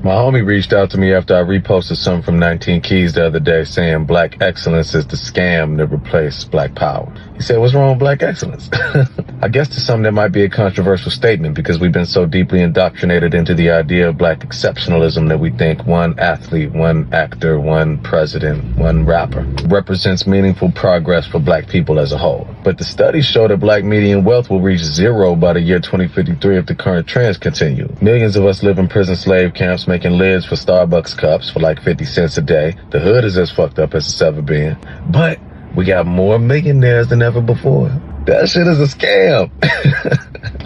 My homie reached out to me after I reposted something from 19 Keys the other day saying black excellence is the scam to replace black power. He said, what's wrong with black excellence? I guess to some that might be a controversial statement because we've been so deeply indoctrinated into the idea of black exceptionalism that we think one athlete, one actor, one president, one rapper represents meaningful progress for black people as a whole. But the studies show that black median wealth will reach zero by the year 2053 if the current trends continue. Millions of us live in prison slave camps making lids for Starbucks cups for like 50 cents a day. The hood is as fucked up as it's ever been. But we got more millionaires than ever before. That shit is a scam.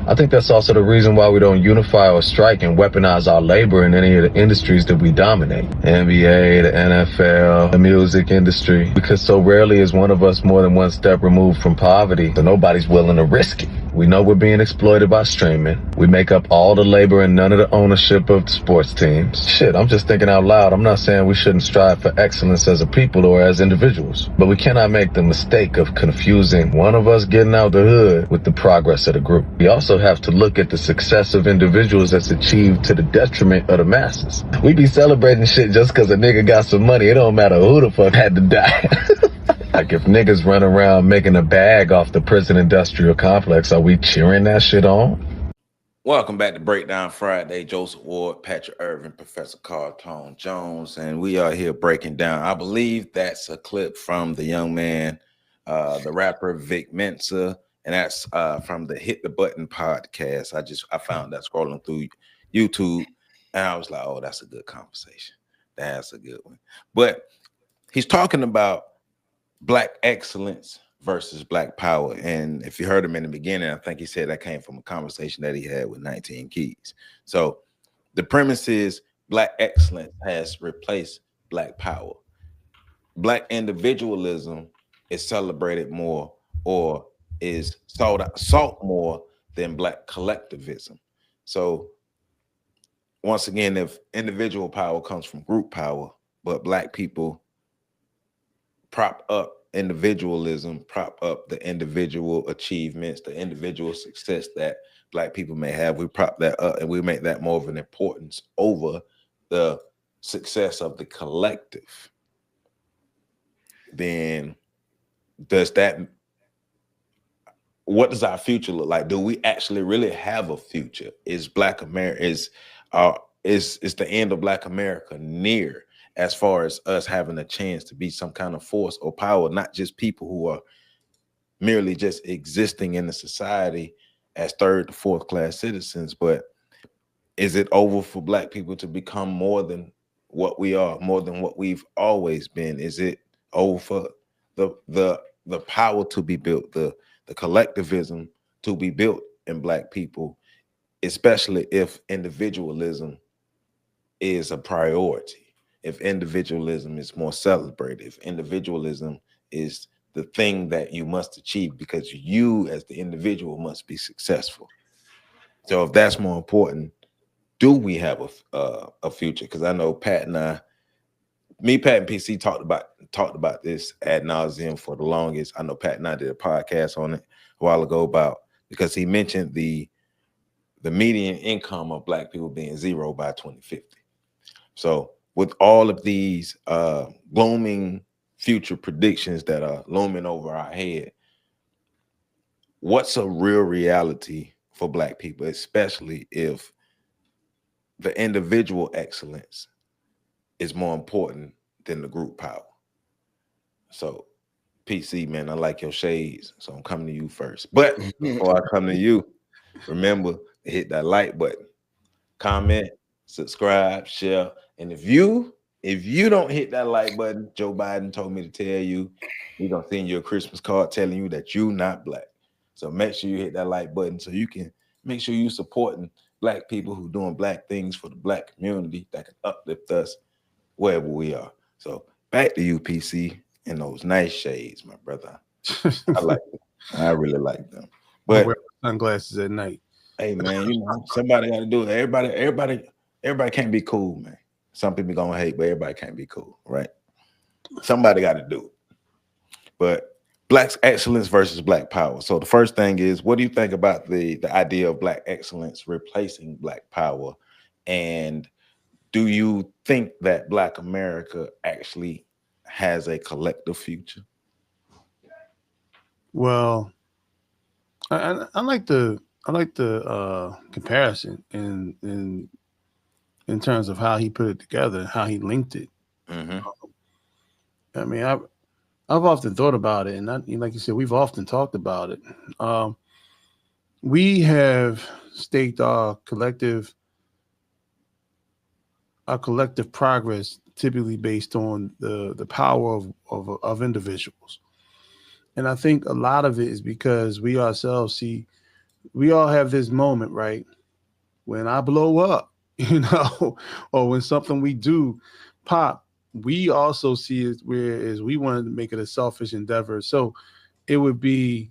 I think that's also the reason why we don't unify or strike and weaponize our labor in any of the industries that we dominate. The NBA, the NFL, the music industry. Because so rarely is one of us more than one step removed from poverty, so nobody's willing to risk it. We know we're being exploited by streaming. We make up all the labor and none of the ownership of the sports teams. Shit, I'm just thinking out loud. I'm not saying we shouldn't strive for excellence as a people or as individuals, but we cannot make the mistake of confusing one of us getting out the hood with the progress of the group. We also have to look at the success of individuals that's achieved to the detriment of the masses. We be celebrating shit just because a nigga got some money. It don't matter who the fuck had to die. Like if niggas run around making a bag off the prison industrial complex, are we cheering that shit on? Welcome back to Breakdown Friday. Joseph Ward, Patrick Irvin, Professor Carl Tone Jones, and we are here breaking down. I believe that's a clip from the young man, the rapper Vic Mensa, and that's from the Hit the Button podcast. I found that scrolling through YouTube, and I was like, oh, that's a good conversation. That's a good one. But he's talking about black excellence versus black power. And if you heard him in the beginning, I think he said that came from a conversation that he had with 19 Keys. So the premise is black excellence has replaced black power. Black individualism is celebrated more or is sought more than black collectivism. So once again, if individual power comes from group power, but black people prop up individualism, prop up the individual achievements, the individual success that black people may have. We prop that up and we make that more of an importance over the success of the collective. Then what does our future look like? Do we actually really have a future? Is Black America, is the end of Black America near? As far as us having a chance to be some kind of force or power, not just people who are merely just existing in the society as third to fourth class citizens, but is it over for black people to become more than what we are, more than what we've always been? Is it over for the power to be built, the collectivism to be built in black people, especially if individualism is a priority? If individualism is more celebrated, if individualism is the thing that you must achieve because you as the individual must be successful. So if that's more important, do we have a future? Because I know Pat and Pat and PC talked about this ad nauseum for the longest. I know Pat and I did a podcast on it a while ago because he mentioned the median income of black people being zero by 2050. So with all of these glooming future predictions that are looming over our head, what's a real reality for black people, especially if the individual excellence is more important than the group power? So PC, man, I like your shades, so I'm coming to you first. But before I come to you, remember to hit that like button, comment, subscribe, share. And if you don't hit that like button, Joe Biden told me to tell you, we're gonna send you a Christmas card telling you that you're not black. So make sure you hit that like button so you can make sure you're supporting black people who doing black things for the black community that can uplift us wherever we are. So back to you, PC, and those nice shades, my brother. I like them. I really like them. But I wear sunglasses at night. Hey man, you know, somebody got to do it. Everybody can't be cool, man. Some people gonna hate, but everybody can't be cool, right? Somebody got to do it. But black excellence versus black power. So the first thing is, what do you think about the idea of black excellence replacing black power? And Do you think that Black America actually has a collective future? Well, I like the comparison in terms of how he put it together, how he linked it. Mm-hmm. I mean, I've often thought about it, and like you said, we've often talked about it. We have staked our collective progress typically based on the power of individuals, and I think a lot of it is because we ourselves see we all have this moment, right? When I blow up, or when something we do pop, we also see it whereas we wanted to make it a selfish endeavor. So it would be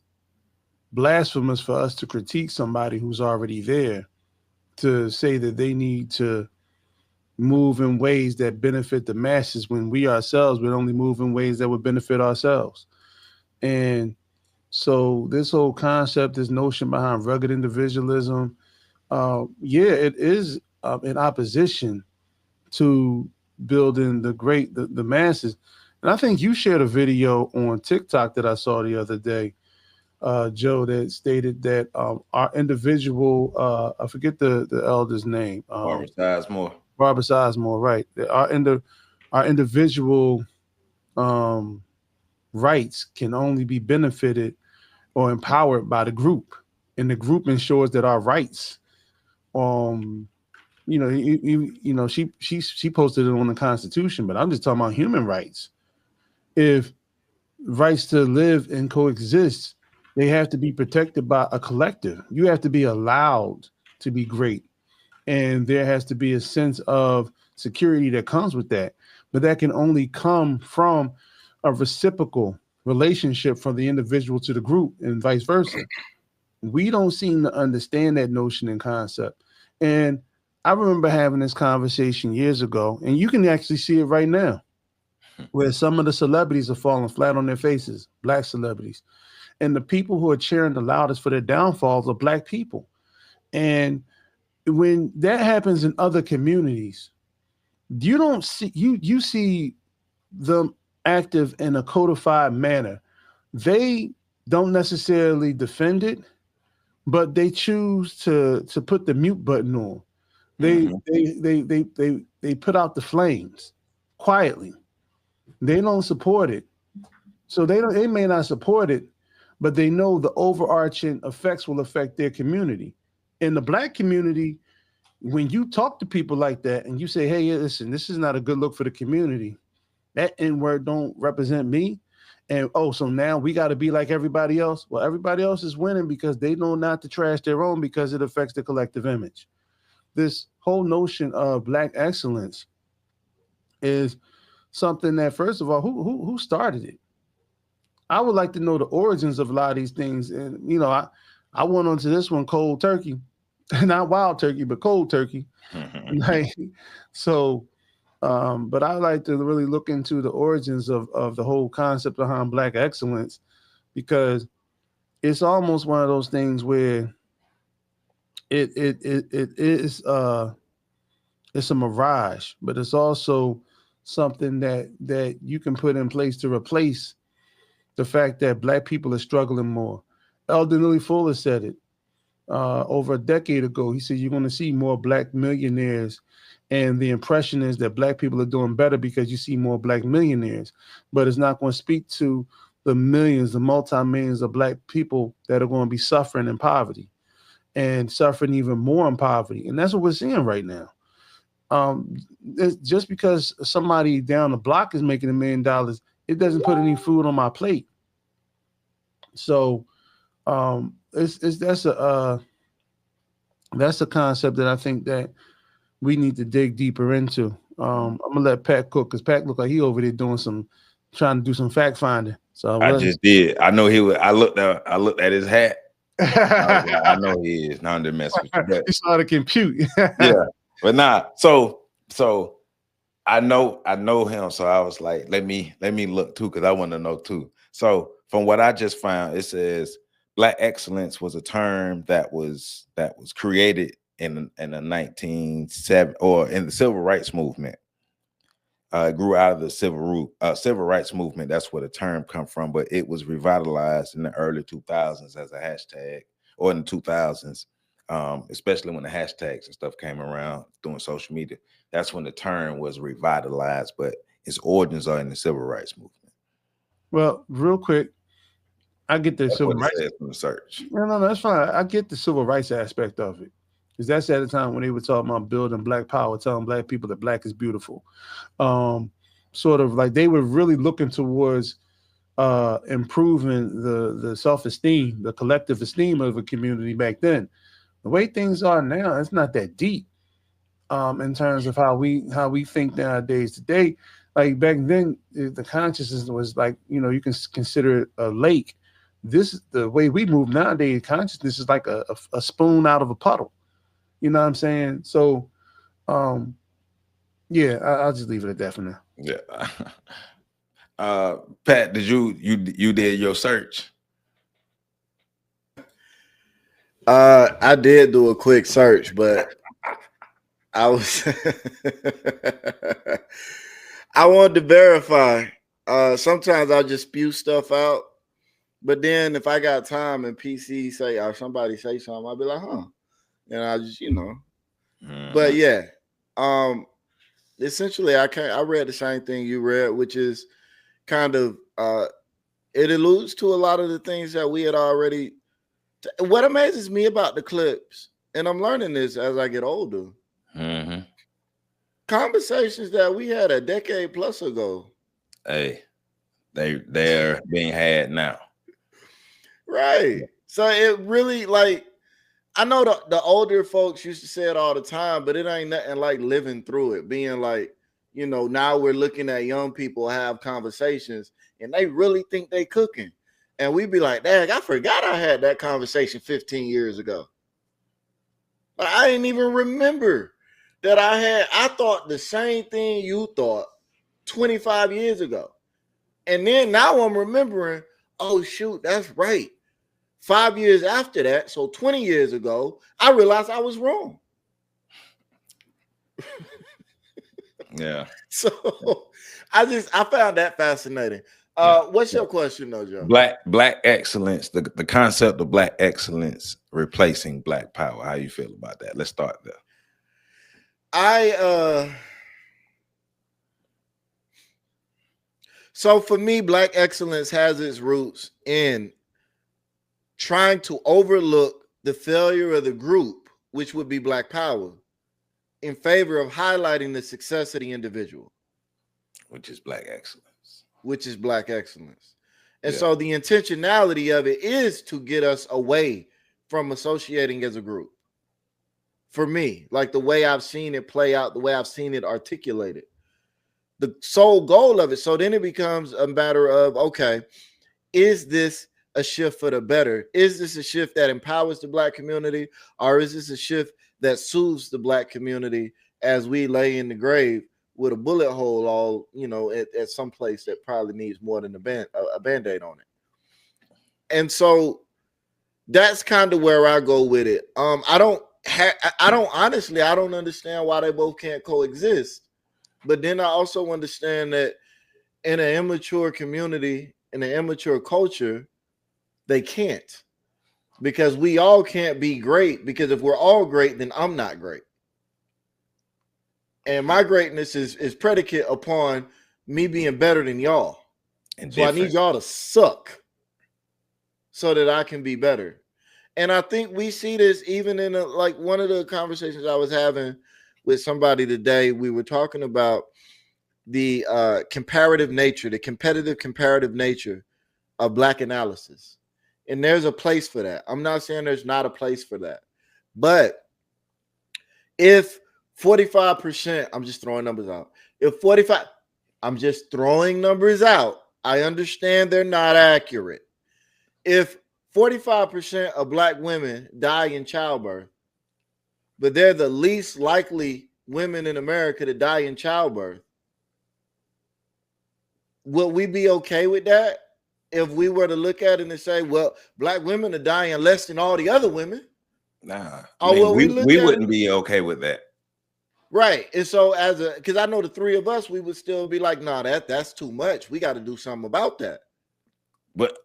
blasphemous for us to critique somebody who's already there, to say that they need to move in ways that benefit the masses when we ourselves would only move in ways that would benefit ourselves. And so this whole concept, this notion behind rugged individualism, yeah, it is in opposition to building the masses. And I think you shared a video on TikTok that I saw the other day, Joe, that stated that our individual, I forget the elder's name, Barbara Sizemore. Barbara Sizemore, right? That our individual um, rights can only be benefited or empowered by the group, and the group ensures that our rights, she posted it on the Constitution, but I'm just talking about human rights. If rights to live and coexist, they have to be protected by a collective. You have to be allowed to be great, and there has to be a sense of security that comes with that. But that can only come from a reciprocal relationship from the individual to the group, and vice versa. We don't seem to understand that notion and concept. And I remember having this conversation years ago, and you can actually see it right now, where some of the celebrities are falling flat on their faces, Black celebrities. And the people who are cheering the loudest for their downfalls are Black people. And when that happens in other communities, you don't see you see them active in a codified manner. They don't necessarily defend it, but they choose to put the mute button on. They they put out the flames quietly. They don't support it. So they may not support it, but they know the overarching effects will affect their community. In the Black community, when you talk to people like that and you say, hey, listen, this is not a good look for the community. That N-word don't represent me. And so now we got to be like everybody else. Well, everybody else is winning because they know not to trash their own because it affects the collective image. This whole notion of Black excellence is something that, first of all, who started it? I would like to know the origins of a lot of these things. And, I went onto this one cold turkey, not wild turkey, but cold turkey. So, but I like to really look into the origins of the whole concept behind Black excellence, because it's almost one of those things where it is it's a mirage, but it's also something that you can put in place to replace the fact that Black people are struggling more. Eldon Lilly Fuller said it over a decade ago. He said you're going to see more Black millionaires, and the impression is that Black people are doing better because you see more Black millionaires, but it's not going to speak to the millions, the multi-millions of Black people that are going to be suffering in poverty and suffering even more in poverty. And that's what we're seeing right now. Just because somebody down the block is making $1 million, it doesn't put any food on my plate. So that's a concept that I think that we need to dig deeper into. I'm gonna let Pat cook, because Pat look like he over there trying to do some fact finding. So I just did. I know he was. I looked at his hat. I know he is. Now I'm just messing with you. But, he started to compute. Yeah, but nah. So I know him. So I was like, let me look too, because I want to know too. So from what I just found, it says Black excellence was a term that was created in the 1970 or in the civil rights movement. It grew out of the civil rights movement. That's where the term come from, but it was revitalized in the early 2000s as a hashtag, or in the 2000s, especially when the hashtags and stuff came around doing social media. That's when the term was revitalized, but its origins are in the civil rights movement. Well, real quick, I get the That's civil what it rights. says in the search. No, that's fine. I get the civil rights aspect of it, because that's at the time when they were talking about building Black power, telling Black people that Black is beautiful. Sort of like they were really looking towards improving the self-esteem, the collective esteem of a community back then. The way things are now, it's not that deep in terms of how we think nowadays. Today, like back then, the consciousness was like, you can consider it a lake. The way we move nowadays, consciousness is like a spoon out of a puddle. You know what I'm saying? So, yeah, I'll just leave it at that for now. Yeah. Pat, did you did your search? I did do a quick search, but I was I wanted to verify. Sometimes I'll just spew stuff out, but then if I got time and PC say or somebody say something, I'll be like, huh. And I just, But yeah. Essentially I read the same thing you read, which is kind of it alludes to a lot of the things that we had already. What amazes me about the clips, and I'm learning this as I get older, conversations that we had a decade plus ago. Hey, they're being had now. Right. So it really, like, I know the older folks used to say it all the time, but it ain't nothing like living through it, being like, now we're looking at young people have conversations and they really think they cooking. And we'd be like, dang, I forgot I had that conversation 15 years ago. But I didn't even remember that I thought the same thing you thought 25 years ago. And then now I'm remembering, oh, shoot, that's right. 5 years after that, so 20 years ago, I realized I was wrong. Yeah. So I found that fascinating. What's your question though, Joe? Black excellence, the concept of Black excellence replacing Black power. How you feel about that? Let's start there. So for me, Black excellence has its roots in trying to overlook the failure of the group, which would be Black power, in favor of highlighting the success of the individual, which is Black excellence. And so the intentionality of it is to get us away from associating as a group. For me, like the way I've seen it play out, the way I've seen it articulated, the sole goal of it. So then it becomes a matter of, okay, is this a shift for the better? Is this a shift that empowers the Black community, or is this a shift that soothes the Black community as we lay in the grave with a bullet hole all, at some place that probably needs more than a Band-Aid on it? And so that's kind of where I go with it. I don't understand why they both can't coexist. But then I also understand that in an immature community, in an immature culture, they can't, because we all can't be great, because if we're all great, then I'm not great. And my greatness is predicate upon me being better than y'all. And so I need y'all to suck so that I can be better. And I think we see this even in like one of the conversations I was having with somebody today. We were talking about the competitive comparative nature of Black analysis. And there's a place for that. I'm not saying there's not a place for that. But if 45%, I'm just throwing numbers out. I understand they're not accurate. If 45% of Black women die in childbirth, but they're the least likely women in America to die in childbirth, will we be okay with that? If we were to look at it and say, well, Black women are dying less than all the other women, Nah, I Or mean, will we look we at wouldn't it? be okay with that. Right. And so because I know the three of us, we would still be like, nah, that's too much. We got to do something about that. But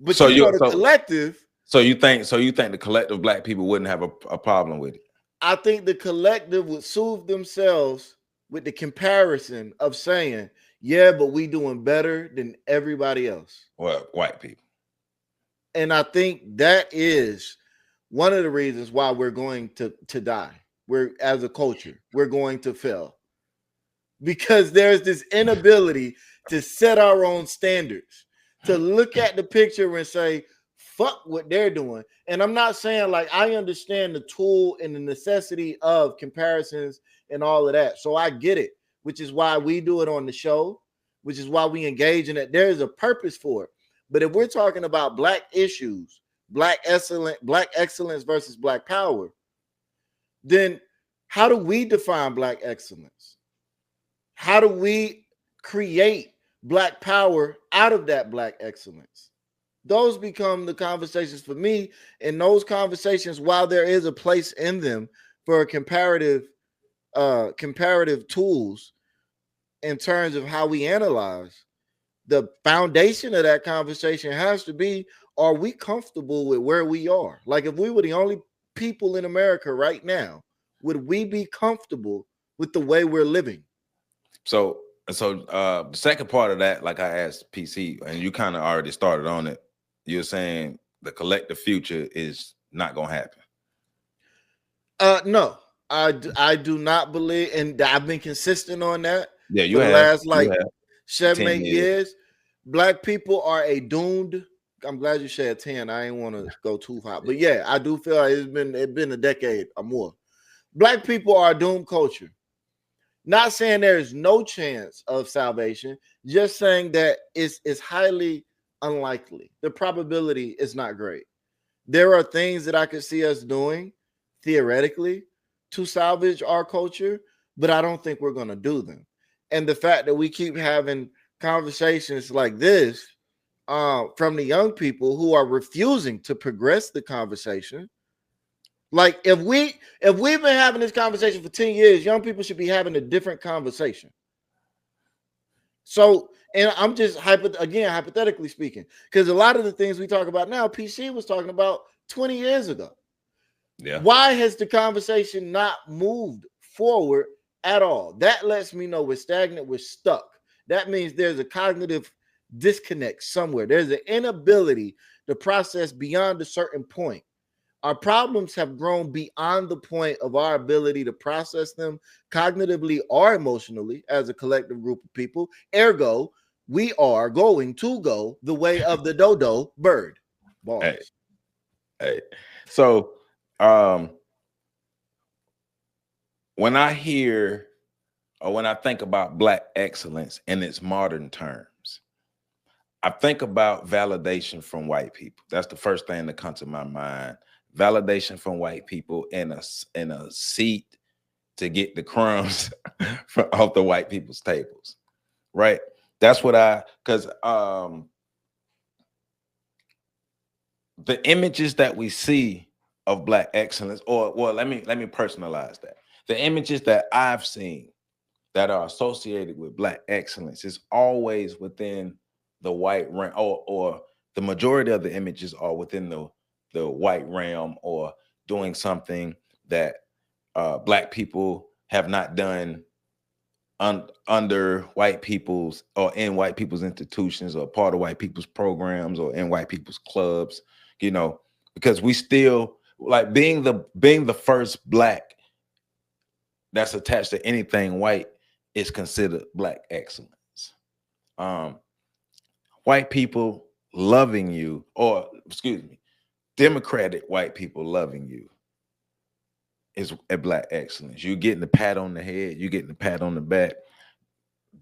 But so the collective. So you think the collective black people wouldn't have a problem with it? I think the collective would soothe themselves with the comparison of saying, yeah, but we doing better than everybody else. Well, white people. And I think that is one of the reasons why we're going to die. We're, as a culture, we're going to fail. Because there's this inability to set our own standards, to look at the picture and say, fuck what they're doing. And I'm not saying, like, I understand the tool and the necessity of comparisons and all of that. So I get it, which is why we do it on the show, which is why we engage in it. There is a purpose for it. But if we're talking about black issues, black excellence versus black power, then how do we define black excellence? How do we create black power out of that black excellence? Those become the conversations for me. And those conversations, while there is a place in them for comparative tools in terms of how we analyze, the foundation of that conversation has to be, are we comfortable with where we are? Like, if we were the only people in America right now, would we be comfortable with the way we're living? So the second part of that, like I asked PC, and you kind of already started on it. You're saying the collective future is not going to happen. No, I do not believe, and I've been consistent on that. Yeah, for the last 7-8 years. Black people are a doomed. I'm glad you said 10. I ain't want to go too hot, but yeah, I do feel like it's been a decade or more. Black people are a doomed culture. Not saying there is no chance of salvation, just saying that it's highly unlikely. The probability is not great. There are things that I could see us doing theoretically to salvage our culture, but I don't think we're going to do them. And the fact that we keep having conversations like this from the young people who are refusing to progress the conversation. Like, if we've been having this conversation for 10 years, young people should be having a different conversation. So, and I'm just hypothetically speaking, because a lot of the things we talk about now, PC was talking about 20 years ago. Yeah. Why has the conversation not moved forward at all? That lets me know we're stagnant, we're stuck. That means there's a cognitive disconnect somewhere. There's an inability to process beyond a certain point. Our problems have grown beyond the point of our ability to process them cognitively or emotionally as a collective group of people. Ergo, we are going to go the way of the dodo bird. Balls. Hey. So when I hear or when I think about black excellence in its modern terms, I think about validation from white people. That's the first thing that comes to my mind. Validation from white people in a seat to get the crumbs off the white people's tables, right? That's what because the images that we see of black excellence, or well, let me personalize that. The images that I've seen that are associated with black excellence is always within the white realm, or the majority of the images are within the white realm, or doing something that black people have not done under white people's or in white people's institutions, or part of white people's programs, or in white people's clubs, you know, because we still like being the first black that's attached to anything white is considered black excellence. White people loving you, or excuse me, democratic white people loving you is a black excellence. You're getting the pat on the head, you're getting the pat on the back,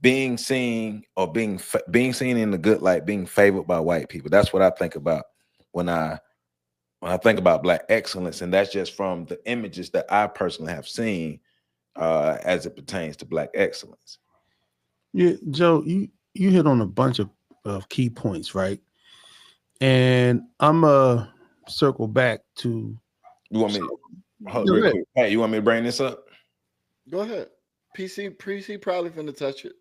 being seen, or being seen in the good light, being favored by white people. That's what I think about when I think about black excellence, and that's just from the images that I personally have seen as it pertains to black excellence. Yeah, Joe, you hit on a bunch of key points, right? And I'm circle back to You want me? Hold Go real ahead. quick. Hey, you want me to bring this up? Go ahead. PC probably finna touch it,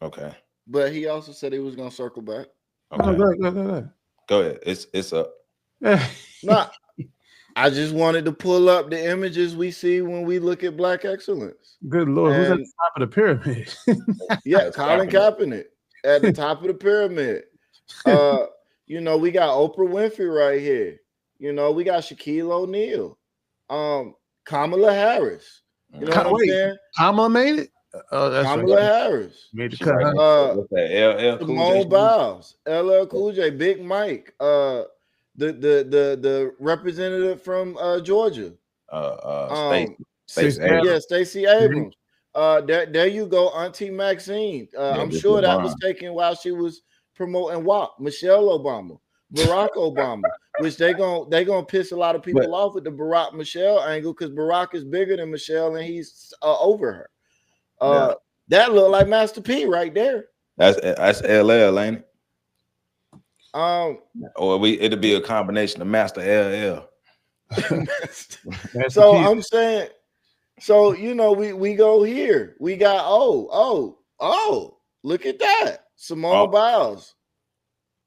Okay. but he also said he was gonna circle back. Okay. No, go ahead. Go ahead. It's up. Nah, I just wanted to pull up the images we see when we look at Black excellence. Good Lord, who's at And the top of the pyramid? yeah, That's Colin Kaepernick at the top of the pyramid. You know, we got Oprah Winfrey right here. You know, we got Shaquille O'Neal, Kamala Harris. You know what I'm saying? Kamala made it. Oh, that's Kamala right. Harris. Made the She cut. right Huh? What's that? LL Cool Simone J. Biles, LL Cool J, Big Mike, the representative from Georgia. Stacey Abrams. Yeah, Stacey Abrams. There you go, Auntie Maxine. I'm this sure is that LeBron. was taken while she was promoting WAP. Michelle Obama, Barack Obama, which they gonna piss a lot of people off with the Barack Michelle angle because Barack is bigger than Michelle and he's over her. That looked like Master P right there. That's LL, ain't it? Or it'll be a combination of Master LL. So I'm saying, so you know, we go here. We got look at that. Simone Biles.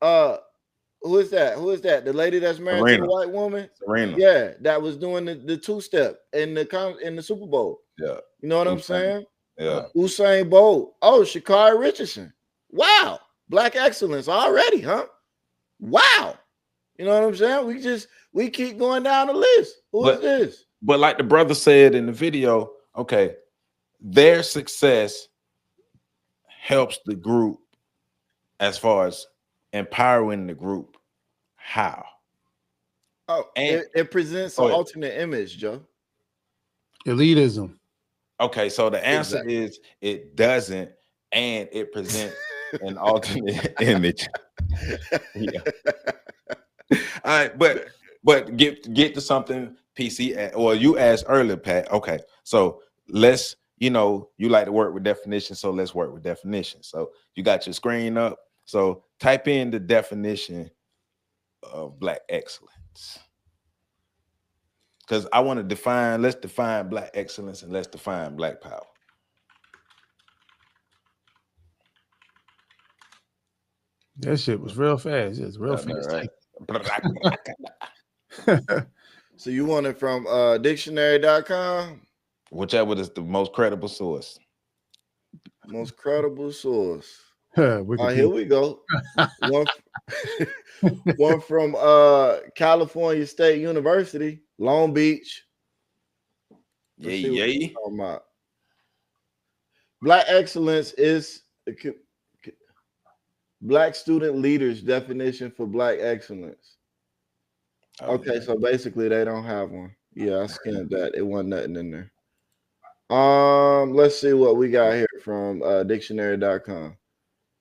Who is that? Who is that? The lady that's married to the white woman? Serena. Yeah, that was doing the two-step in the Super Bowl. Yeah. You know what I'm saying? Yeah. Usain Bolt. Oh, Sha'Carri Richardson. Wow. Black excellence already, huh? Wow. You know what I'm saying? We keep going down the list. Who is this? But like the brother said in the video, okay, their success helps the group as far as empowering the group. How? Oh, it presents an alternate image, Joe. Elitism. Okay, so the answer is it doesn't, and it presents an alternate image. Yeah. All right, but get to something PC or you asked earlier, Pat. Okay, so let's, you know, you like to work with definitions, so let's work with definitions. So you got your screen up. So type in the definition of Black excellence. Because I want to define, let's define Black excellence and let's define Black power. That shit was real fast. It's real fast. Right? So you want it from dictionary.com? Whichever is the most credible source. Most credible source. Here we go. One from California State University, Long Beach. Yay. Black excellence is Black student leaders definition for Black excellence. Okay, so basically they don't have one. Yeah, I scanned that. It wasn't nothing in there. Let's see what we got here from dictionary.com.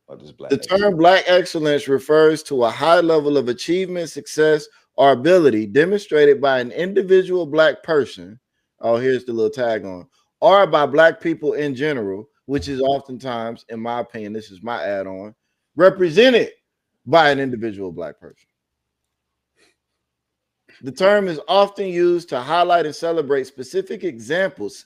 The term Black excellence refers to a high level of achievement, success, or ability demonstrated by an individual Black person. Oh, here's the little tag on. Or by Black people in general, which is oftentimes, in my opinion, this is my add-on, represented by an individual Black person. The term is often used to highlight and celebrate specific examples,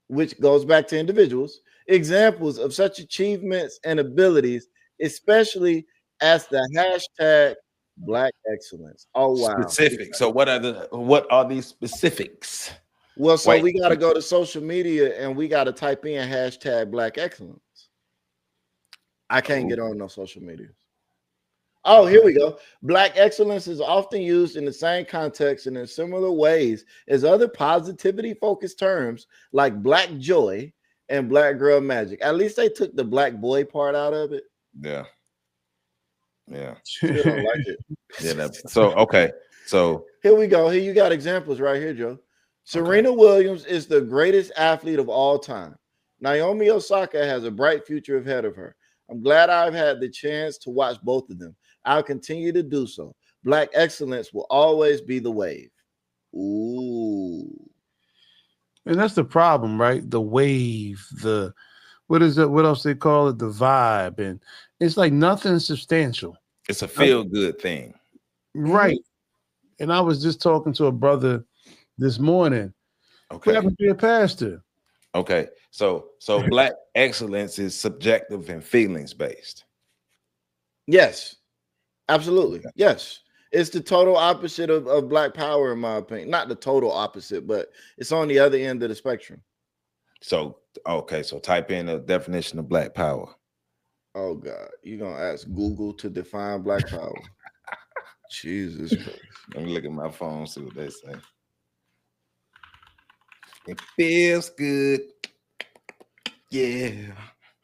which goes back to individuals, examples of such achievements and abilities, especially as the hashtag Black excellence. Oh, wow. Specific. So what are these specifics? Well, so we got to go to social media and we got to type in hashtag Black excellence. I can't get on no social media. Oh, here we go. Black excellence is often used in the same context and in similar ways as other positivity-focused terms like Black joy and Black girl magic. At least they took the Black boy part out of it. Yeah. Still don't like it. Yeah. So okay. So here we go. Here you got examples right here, Joe. Serena Williams is the greatest athlete of all time. Naomi Osaka has a bright future ahead of her. I'm glad I've had the chance to watch both of them. I'll continue to do so. Black excellence will always be the wave. Ooh. And that's the problem, right? The wave, what is it? What else they call it? The vibe. And it's like nothing substantial. it's a feel-good thing. Right. And I was just talking to a brother this morning. Okay. Who happened to be a pastor. Okay. So black excellence is subjective and feelings based. Yes, absolutely. Yes. It's the total opposite of black power, in my opinion. Not the total opposite, but it's on the other end of the spectrum. So, okay. So type in a definition of black power. Oh, God. You're going to ask Google to define black power. Jesus Christ. Let me look at my phone, see what they say. It feels good. Yeah.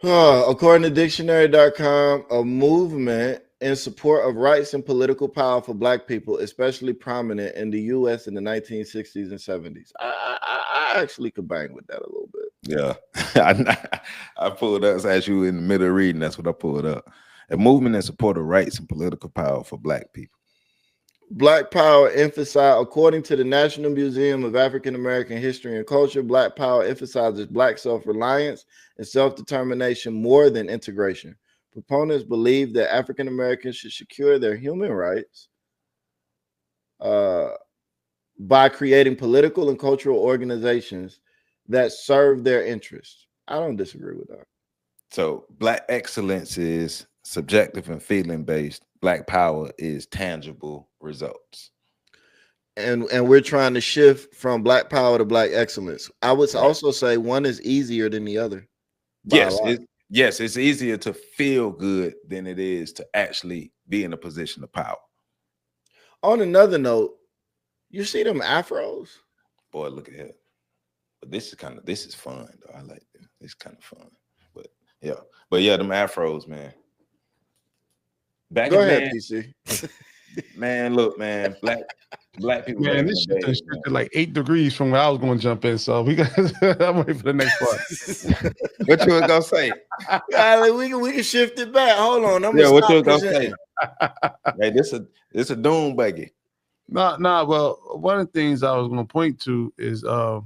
According to dictionary.com, a movement in support of rights and political power for black people, especially prominent in the U.S. in the 1960s and 70s. I actually could bang with that a little bit. Yeah. I pulled up as you were in the middle of reading. That's what I pulled up. A movement in support of rights and political power for black people. Black power emphasized, according to the National Museum of African American History and Culture, black power emphasizes black self-reliance and self-determination more than integration. Proponents believe that African Americans should secure their human rights by creating political and cultural organizations that serve their interests. I don't disagree with that. So black excellence is subjective and feeling based. Black power is tangible results. And we're trying to shift from black power to black excellence. I would also say one is easier than the other. Yes, it's easier to feel good than it is to actually be in a position of power. On another note, you see them afros? Boy, look at it. But this is fun though. I like it. It's kind of fun. But yeah, them afros, man. Go ahead, PC. Man, look, man, black people. Man, this shit is like 8 degrees from where I was going to jump in. So we got. I'm waiting for the next part. What you was gonna say? We can shift it back. Hold on. What you was gonna say? Hey, this a doom buggy. No. Well, one of the things I was going to point to is the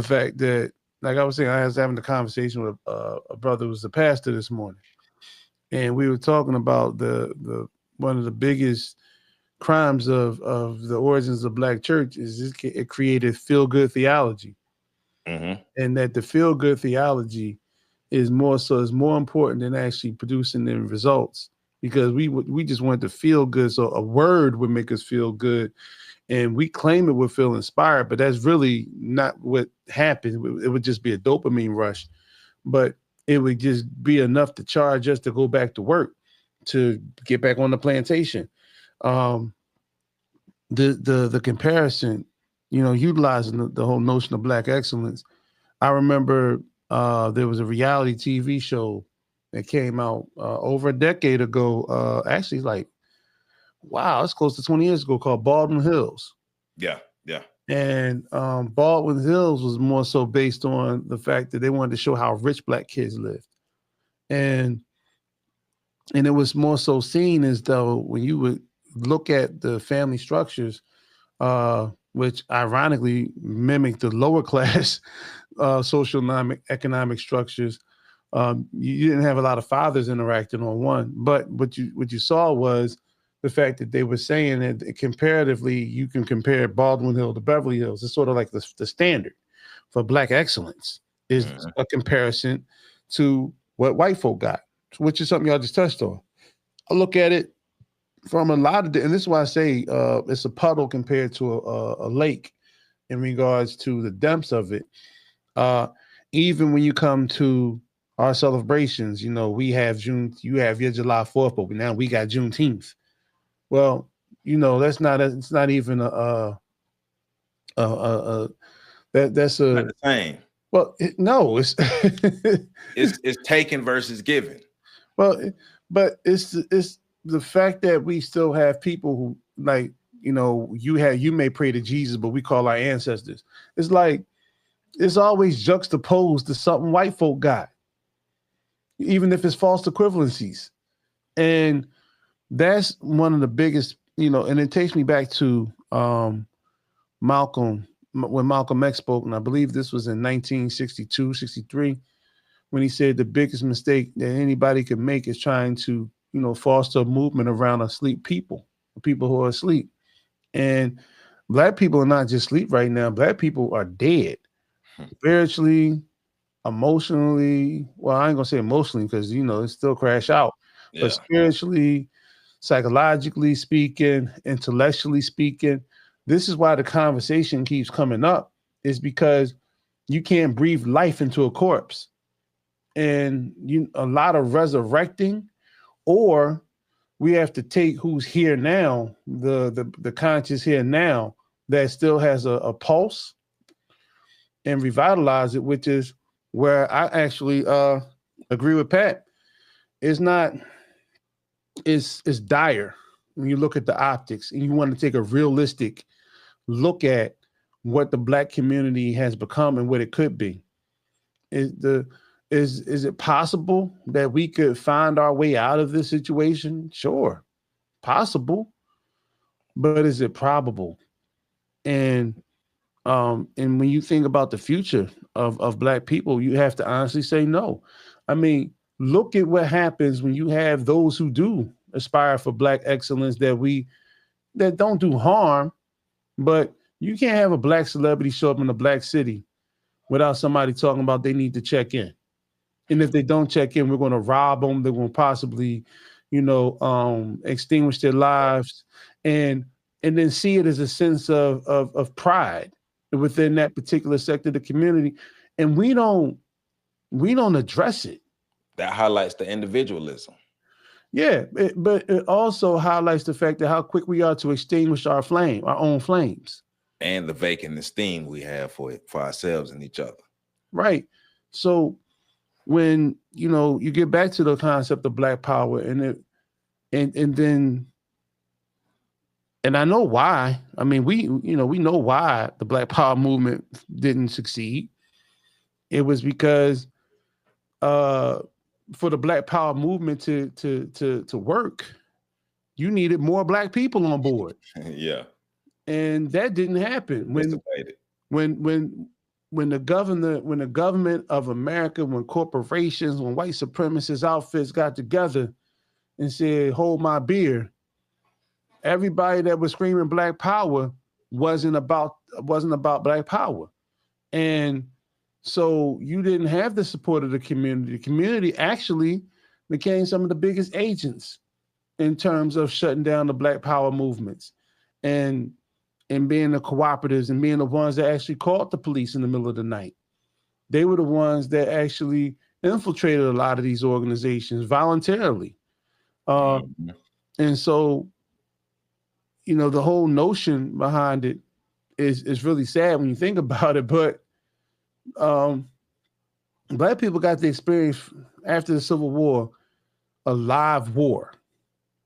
fact that, like I was saying, I was having a conversation with a brother who was a pastor this morning, and we were talking about the one of the biggest crimes of the origins of Black church is it created feel-good theology. Mm-hmm. And that the feel-good theology is more important than actually producing the results, because we just want to feel good. So a word would make us feel good, and we claim it would feel inspired, but that's really not what happened. It would just be a dopamine rush, but it would just be enough to charge us to go back to work, to get back on the plantation. The comparison, utilizing the whole notion of Black excellence. I remember there was a reality TV show that came out over a decade ago. Actually, it's close to 20 years ago, called Baldwin Hills. Yeah. And Baldwin Hills was more so based on the fact that they wanted to show how rich Black kids lived. And it was more so seen as though when you would look at the family structures, which ironically mimic the lower class economic structures, you didn't have a lot of fathers interacting on one. But what you saw was the fact that they were saying that comparatively, you can compare Baldwin Hill to Beverly Hills. It's sort of like the standard for Black excellence is a comparison to what white folk got, which is something y'all just touched on. I look at it from a lot of, and this is why I say it's a puddle compared to a lake in regards to the depths of it. Even when you come to our celebrations, we have June, you have your July 4th, but now we got Juneteenth. Well, it's not even that's a not the same. Well, no, it's it's taken versus given. Well, but it's the fact that we still have people who, like, you may pray to Jesus, but we call our ancestors. It's like it's always juxtaposed to something white folk got, even if it's false equivalencies. And that's one of the biggest, and it takes me back to Malcolm, when Malcolm X spoke, and I believe this was in 1962, 63, when he said the biggest mistake that anybody could make is trying to, foster a movement around people who are asleep. And black people are not just asleep right now. Black people are dead spiritually, emotionally. Well, I ain't gonna say emotionally because it still crash out, but spiritually, psychologically speaking, intellectually speaking, this is why the conversation keeps coming up, is because you can't breathe life into a corpse. And a lot of resurrecting, or we have to take who's here now, the conscious here now that still has a pulse, and revitalize it, which is where I actually agree with Pat. It's not, it's dire when you look at the optics and you want to take a realistic look at what the black community has become and what it could be. Is it possible that we could find our way out of this situation? Sure, possible, but is it probable? And when you think about the future of black people, you have to honestly say no. I mean, look at what happens when you have those who do aspire for black excellence that don't do harm, but you can't have a black celebrity show up in a black city without somebody talking about they need to check in. And if they don't check in, we're going to rob them. They're going to possibly, extinguish their lives, and then see it as a sense of pride within that particular sector of the community. And we don't address it. That highlights the individualism. Yeah, but it also highlights the fact that how quick we are to extinguish our own flames. And the vacant esteem we have for ourselves and each other. Right. So when you get back to the concept of black power, and I know why. I mean, we know why the Black Power movement didn't succeed. It was because for the Black Power movement to work, you needed more black people on board. Yeah. And that didn't happen. When the government of America, when corporations, when white supremacist outfits got together and said, "Hold my beer," everybody that was screaming black power wasn't about black power. And so you didn't have the support of the community. The community actually became some of the biggest agents in terms of shutting down the black power movements and being the cooperatives and being the ones that actually called the police in the middle of the night. They were the ones that actually infiltrated a lot of these organizations voluntarily. And so, the whole notion behind it is really sad when you think about it. But black people got the experience after the Civil War, a live war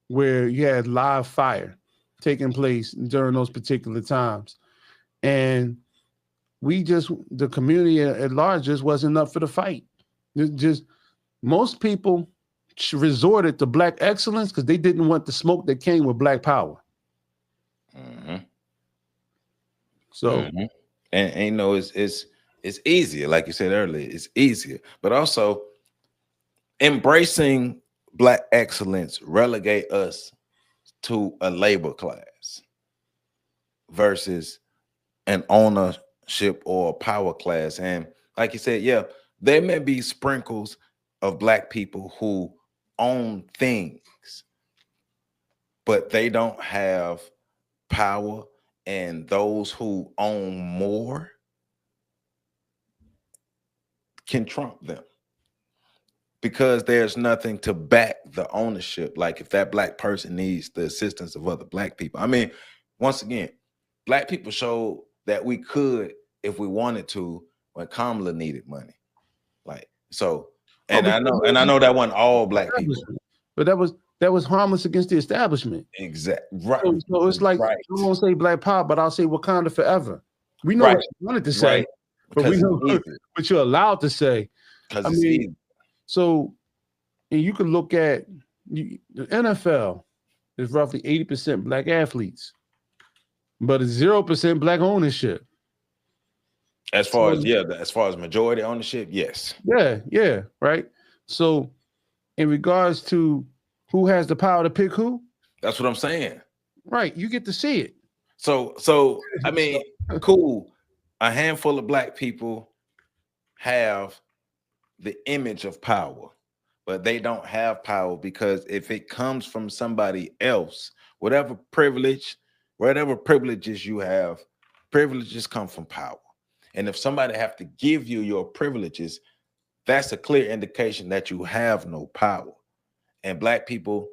where you had live fire taking place during those particular times. And the community at large just wasn't up for the fight. Just most people resorted to black excellence because they didn't want the smoke that came with black power. Mm-hmm. So, and it's easier, like you said earlier, it's easier, but also embracing black excellence relegate us to a labor class versus an ownership or a power class. And like you said, yeah, there may be sprinkles of black people who own things, but they don't have power, and those who own more can trump them because there's nothing to back the ownership. Like if that black person needs the assistance of other black people. I mean, once again, black people showed that we could if we wanted to when Kamala needed money. Like so, and I know that wasn't all black people, but that was harmless against the establishment. Exactly. Right. So it's like I won't say black power, but I'll say Wakanda forever. We know what you wanted to say, but we know what you're allowed to say. Because it's easy. So, and you can look at the NFL is roughly 80% black athletes, but it's 0% black ownership. As far as majority ownership, yes. Yeah, right. So, in regards to who has the power to pick who, that's what I'm saying. Right, you get to see it. So I mean, cool. A handful of black people have the image of power, but they don't have power because if it comes from somebody else, whatever privileges you have, privileges come from power. And if somebody have to give you your privileges, that's a clear indication that you have no power. And black people,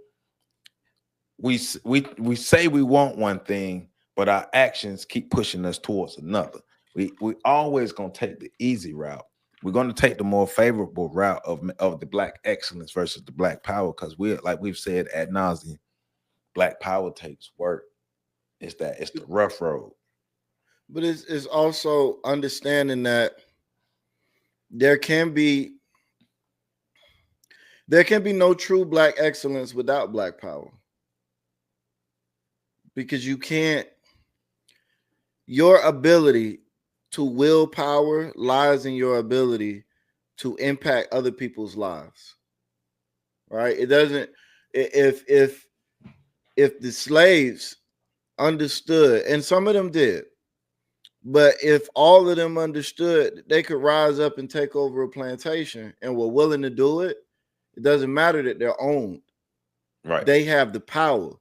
we say we want one thing, but our actions keep pushing us towards another. We always gonna take the easy route. We're gonna take the more favorable route of the black excellence versus the black power, because we've said ad nauseum, black power takes work. It's the rough road. But it's also understanding that there can be no true black excellence without black power. Because your ability to will power lies in your ability to impact other people's lives. Right? It doesn't, if the slaves understood, and some of them did, but if all of them understood they could rise up and take over a plantation and were willing to do it, it doesn't matter that they're owned. Right. They have the power.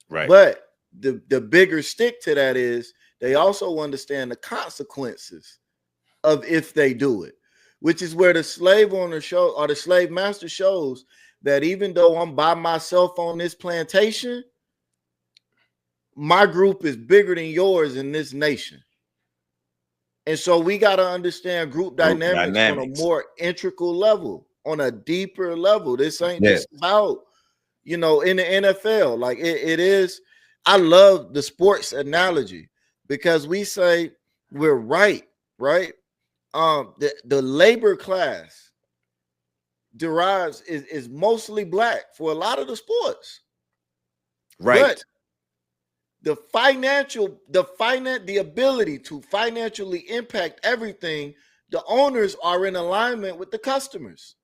Right. But the bigger stick to that is they also understand the consequences of if they do it, which is where the slave owner show or the slave master shows that even though I'm by myself on this plantation, my group is bigger than yours in this nation. And so we got to understand group dynamics on a more integral level, on a deeper level. This ain't just about, in the NFL. Like it is. I love the sports analogy because we say we're right? The labor class is mostly black for a lot of the sports. Right. But the ability to financially impact everything, the owners are in alignment with the customers.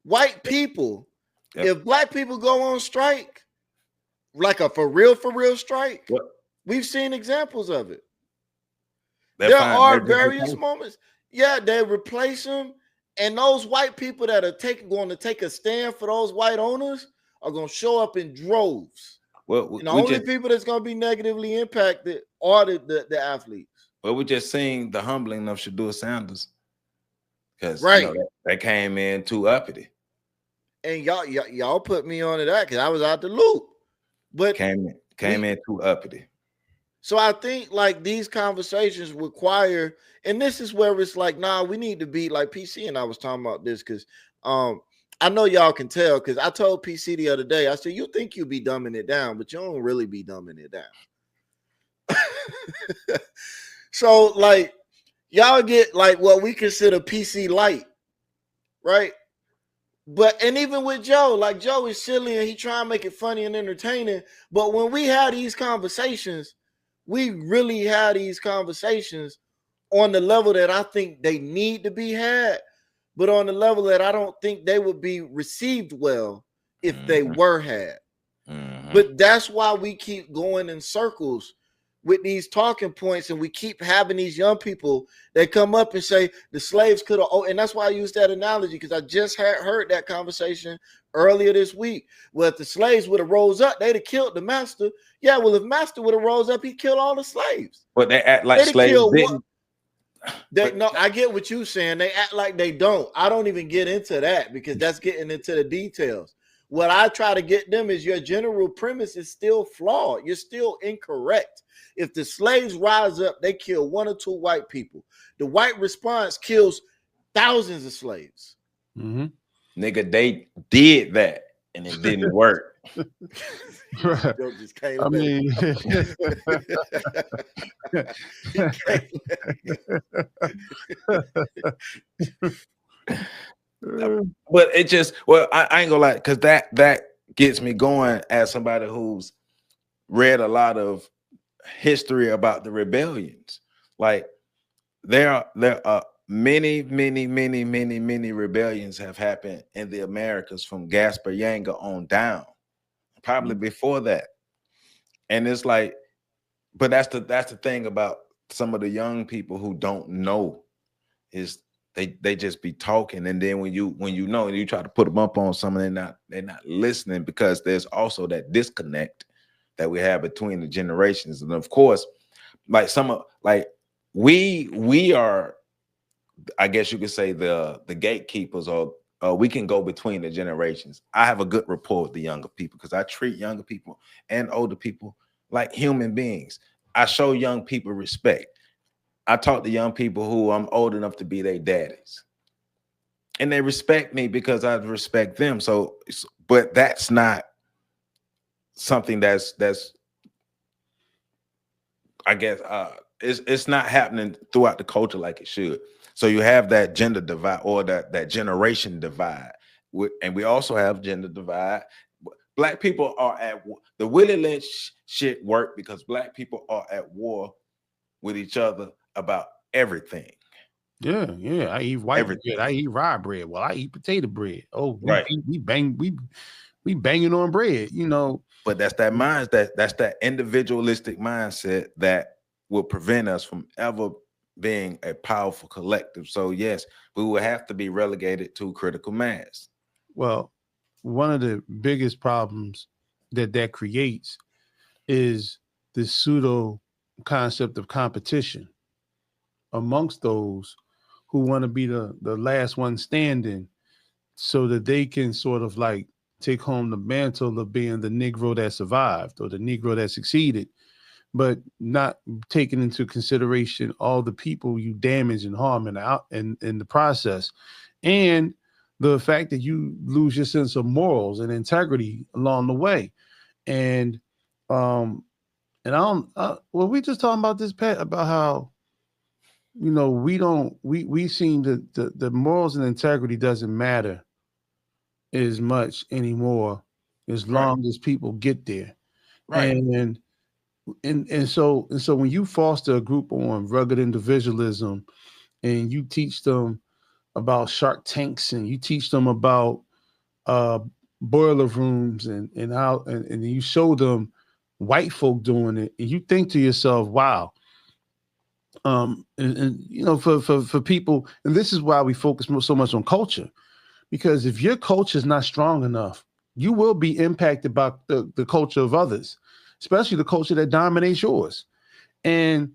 White people, if black people go on strike, like a for real strike, we've seen examples of it. There are various moments. Yeah, they replace them, and those white people that are going to take a stand for those white owners are going to show up in droves. Well, the only people that's going to be negatively impacted are the athletes. Well, we're just seeing the humbling of Shedeur Sanders, because they came in too uppity, and y'all put me on to that because I was out the loop, but came in too uppity. So I think like these conversations require, and this is where it's like, nah, we need to be like PC, and I was talking about this because I know y'all can tell because I told PC the other day, I said, you think you be dumbing it down, but you don't really be dumbing it down. So like y'all get like what we consider PC light, right? But and even with Joe, like Joe is silly and he trying to make it funny and entertaining. But when we have these conversations, we really have these conversations on the level that I think they need to be had, but on the level that I don't think they would be received well if they were had. But that's why we keep going in circles with these talking points, and we keep having these young people that come up and say the slaves could have. And that's why I use that analogy, because I just had heard that conversation earlier this week. Well, if the slaves would have rose up, they'd have killed the master. Yeah, well, if master would have rose up, he'd kill all the slaves. But they act like slaves didn't. No, I get what you're saying. They act like they don't. I don't even get into that because that's getting into the details. What I try to get them is your general premise is still flawed. You're still incorrect. If the slaves rise up, they kill one or two white people. The white response kills thousands of slaves. Nigga, they did that and it didn't work. Right. Just came I mean, but it just, I ain't gonna lie, because that gets me going as somebody who's read a lot of history about the rebellions. Like there are many rebellions have happened in the Americas from Gaspar Yanga on down, probably before that. And it's like, but that's the thing about some of the young people who don't know is they just be talking, and then when you know and you try to put them up on something, they're not listening, because there's also that disconnect that we have between the generations. And of course, like we are, I guess you could say, the gatekeepers, or we can go between the generations. I have a good rapport with the younger people because I treat younger people and older people like human beings. I show young people respect. I talk to young people who I'm old enough to be their daddies, and they respect me because I respect them. So, but that's not something that's I guess it's not happening throughout the culture like it should. So you have that gender divide, or that generation divide, and we also have gender divide. Black people are at the Willie Lynch shit work because Black people are at war with each other about everything. Yeah, yeah. I eat white bread. I eat rye bread. Well, I eat potato bread. Oh, we banging on bread, you know. But that's that mindset. That's that individualistic mindset that will prevent us from ever being a powerful collective. So yes, we will have to be relegated to critical mass. Well, one of the biggest problems that creates is the pseudo concept of competition amongst those who want to be the last one standing, so that they can sort of like take home the mantle of being the Negro that survived or the Negro that succeeded, but not taking into consideration all the people you damage and harm in the process, and the fact that you lose your sense of morals and integrity along the way. And I don't well, we just talking about this, Pat, about how, you know, we seem that the morals and integrity doesn't matter as much anymore as long as people get there. Right. And so when you foster a group on rugged individualism, and you teach them about shark tanks, and you teach them about boiler rooms, and how and you show them white folk doing it, and you think to yourself, wow. And you know, for people, and this is why we focus so much on culture, because if your culture is not strong enough, you will be impacted by the culture of others, especially the culture that dominates yours. And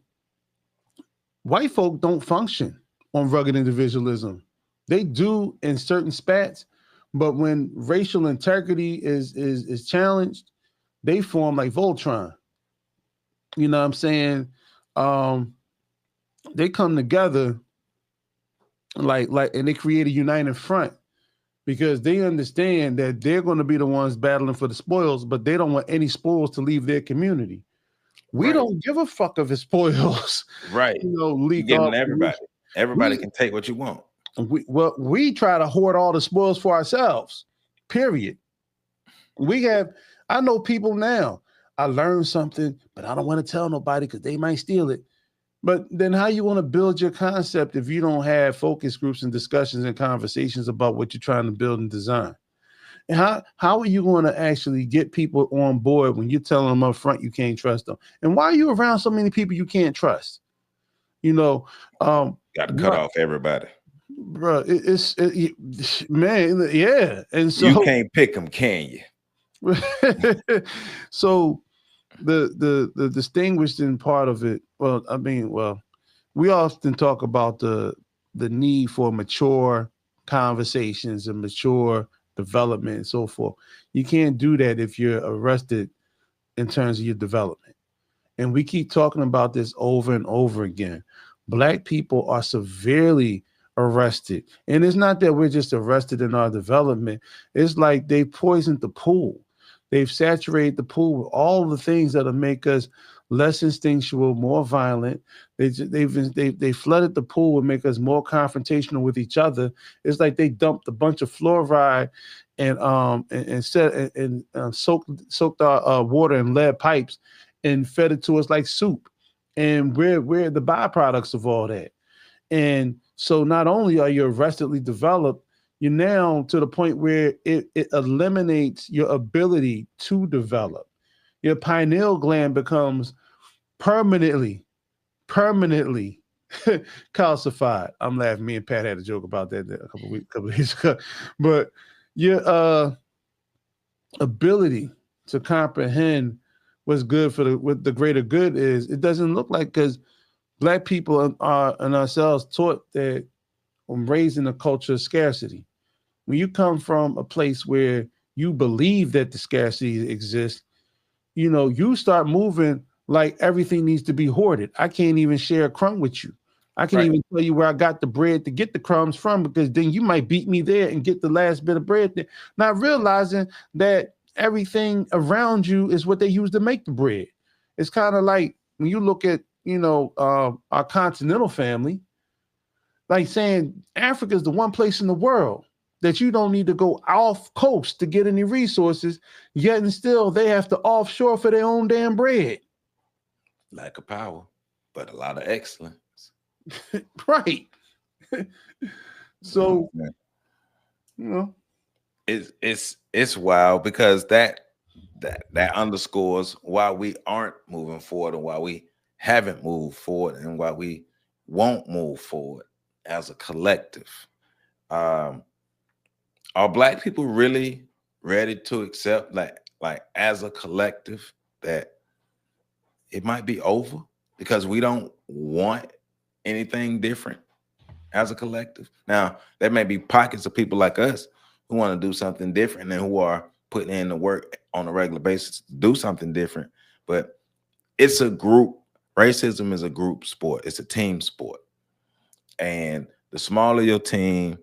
white folk don't function on rugged individualism. They do in certain spats, but when racial integrity is challenged, they form like Voltron. You know what I'm saying? They come together like and they create a united front, because they understand that they're going to be the ones battling for the spoils, but they don't want any spoils to leave their community. We don't give a fuck of the spoils. Right. You know, leak off. Everybody can take what you want. We try to hoard all the spoils for ourselves. Period. I know people now. I learned something, but I don't want to tell nobody because they might steal it. But then how you want to build your concept if you don't have focus groups and discussions and conversations about what you're trying to build and design? And how are you going to actually get people on board when you're telling them up front you can't trust them? And why are you around so many people you can't trust? You know, got to cut off everybody. Bro, man, yeah. And so you can't pick them, can you? So the distinguishing part of it, we often talk about the need for mature conversations and mature development and so forth. You can't do that if you're arrested in terms of your development. And we keep talking about this over and over again. Black people are severely arrested. And it's not that we're just arrested in our development. It's like they poisoned the pool. They've saturated the pool with all the things that'll make us less instinctual, more violent. They flooded the pool and make us more confrontational with each other. It's like they dumped a bunch of fluoride and soaked our water in lead pipes and fed it to us like soup. And we're the byproducts of all that. And so not only are you arrestedly developed, you're now to the point where it eliminates your ability to develop. your pineal gland becomes permanently calcified. I'm laughing. Me and Pat had a joke about that a couple of days ago. But your ability to comprehend what's good for what the greater good is, it doesn't look like, because Black people are and ourselves taught that I'm raised in a culture of scarcity. When you come from a place where you believe that the scarcity exists, you know, you start moving like everything needs to be hoarded. I can't even share a crumb with you. I can't even tell you where I got the bread to get the crumbs from, because then you might beat me there and get the last bit of bread there, not realizing that everything around you is what they use to make the bread. It's kind of like when you look at, you know, our continental family, like saying Africa is the one place in the world that you don't need to go off coast to get any resources, yet and still they have to offshore for their own damn bread. Lack of power, but a lot of excellence. Right. So, you know, it's wild, because that underscores why we aren't moving forward, and why we haven't moved forward, and why we won't move forward as a collective. Are Black people really ready to accept, like as a collective, that it might be over because we don't want anything different as a collective? Now, there may be pockets of people like us who want to do something different and who are putting in the work on a regular basis to do something different, but it's a group. Racism is a group sport. It's a team sport. And the smaller your team,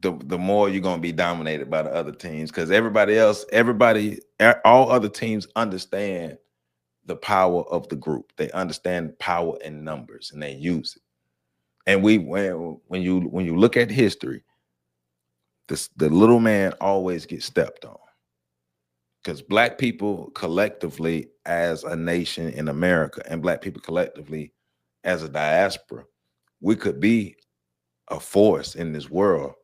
the more you're going to be dominated by the other teams, because all other teams understand the power of the group. They understand power in numbers, and they use it. And when you look at history, the little man always gets stepped on, because Black people collectively as a nation in America, and Black people collectively as a diaspora, we could be a force in this world.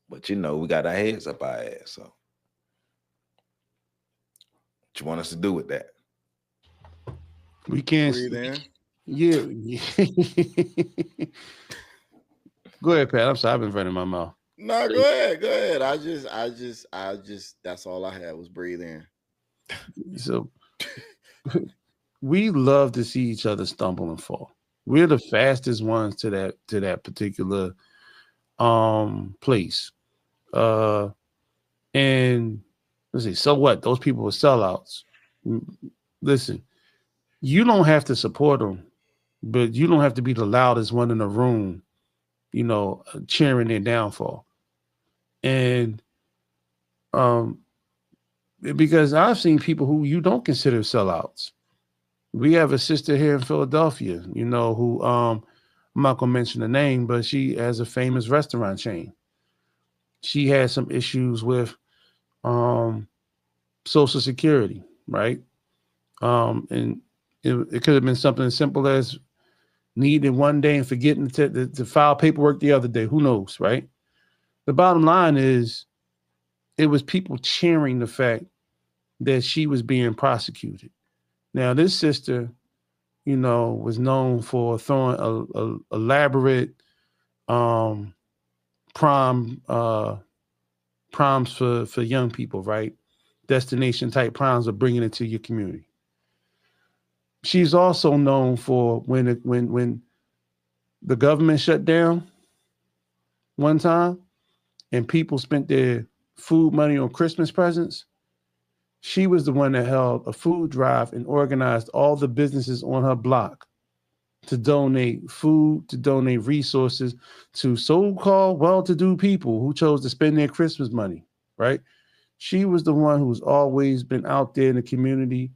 But, you know, we got our heads up our ass. So what you want us to do with that? We can't. Breathe in. Yeah. Go ahead, Pat. I'm sorry, I've been running my mouth. No, go ahead. I just that's all I had was breathe in. So we love to see each other stumble and fall. We're the fastest ones to that particular place. And let's see, so what? Those people were sellouts. Listen, you don't have to support them, but you don't have to be the loudest one in the room, you know, cheering their downfall. And because I've seen people who you don't consider sellouts. We have a sister here in Philadelphia, you know, who I'm not gonna mention the name, but she has a famous restaurant chain. She had some issues with Social Security, right? And it could have been something as simple as needing one day and forgetting to file paperwork the other day. Who knows, right? The bottom line is, it was people cheering the fact that she was being prosecuted. Now, this sister, you know, was known for throwing a elaborate proms for young people, right? Destination type proms of bringing it to your community. She's also known for when the government shut down one time and people spent their food money on Christmas presents. She was the one that held a food drive and organized all the businesses on her block to donate food, to donate resources to so-called well-to-do people who chose to spend their Christmas money, right? She was the one who's always been out there in the community,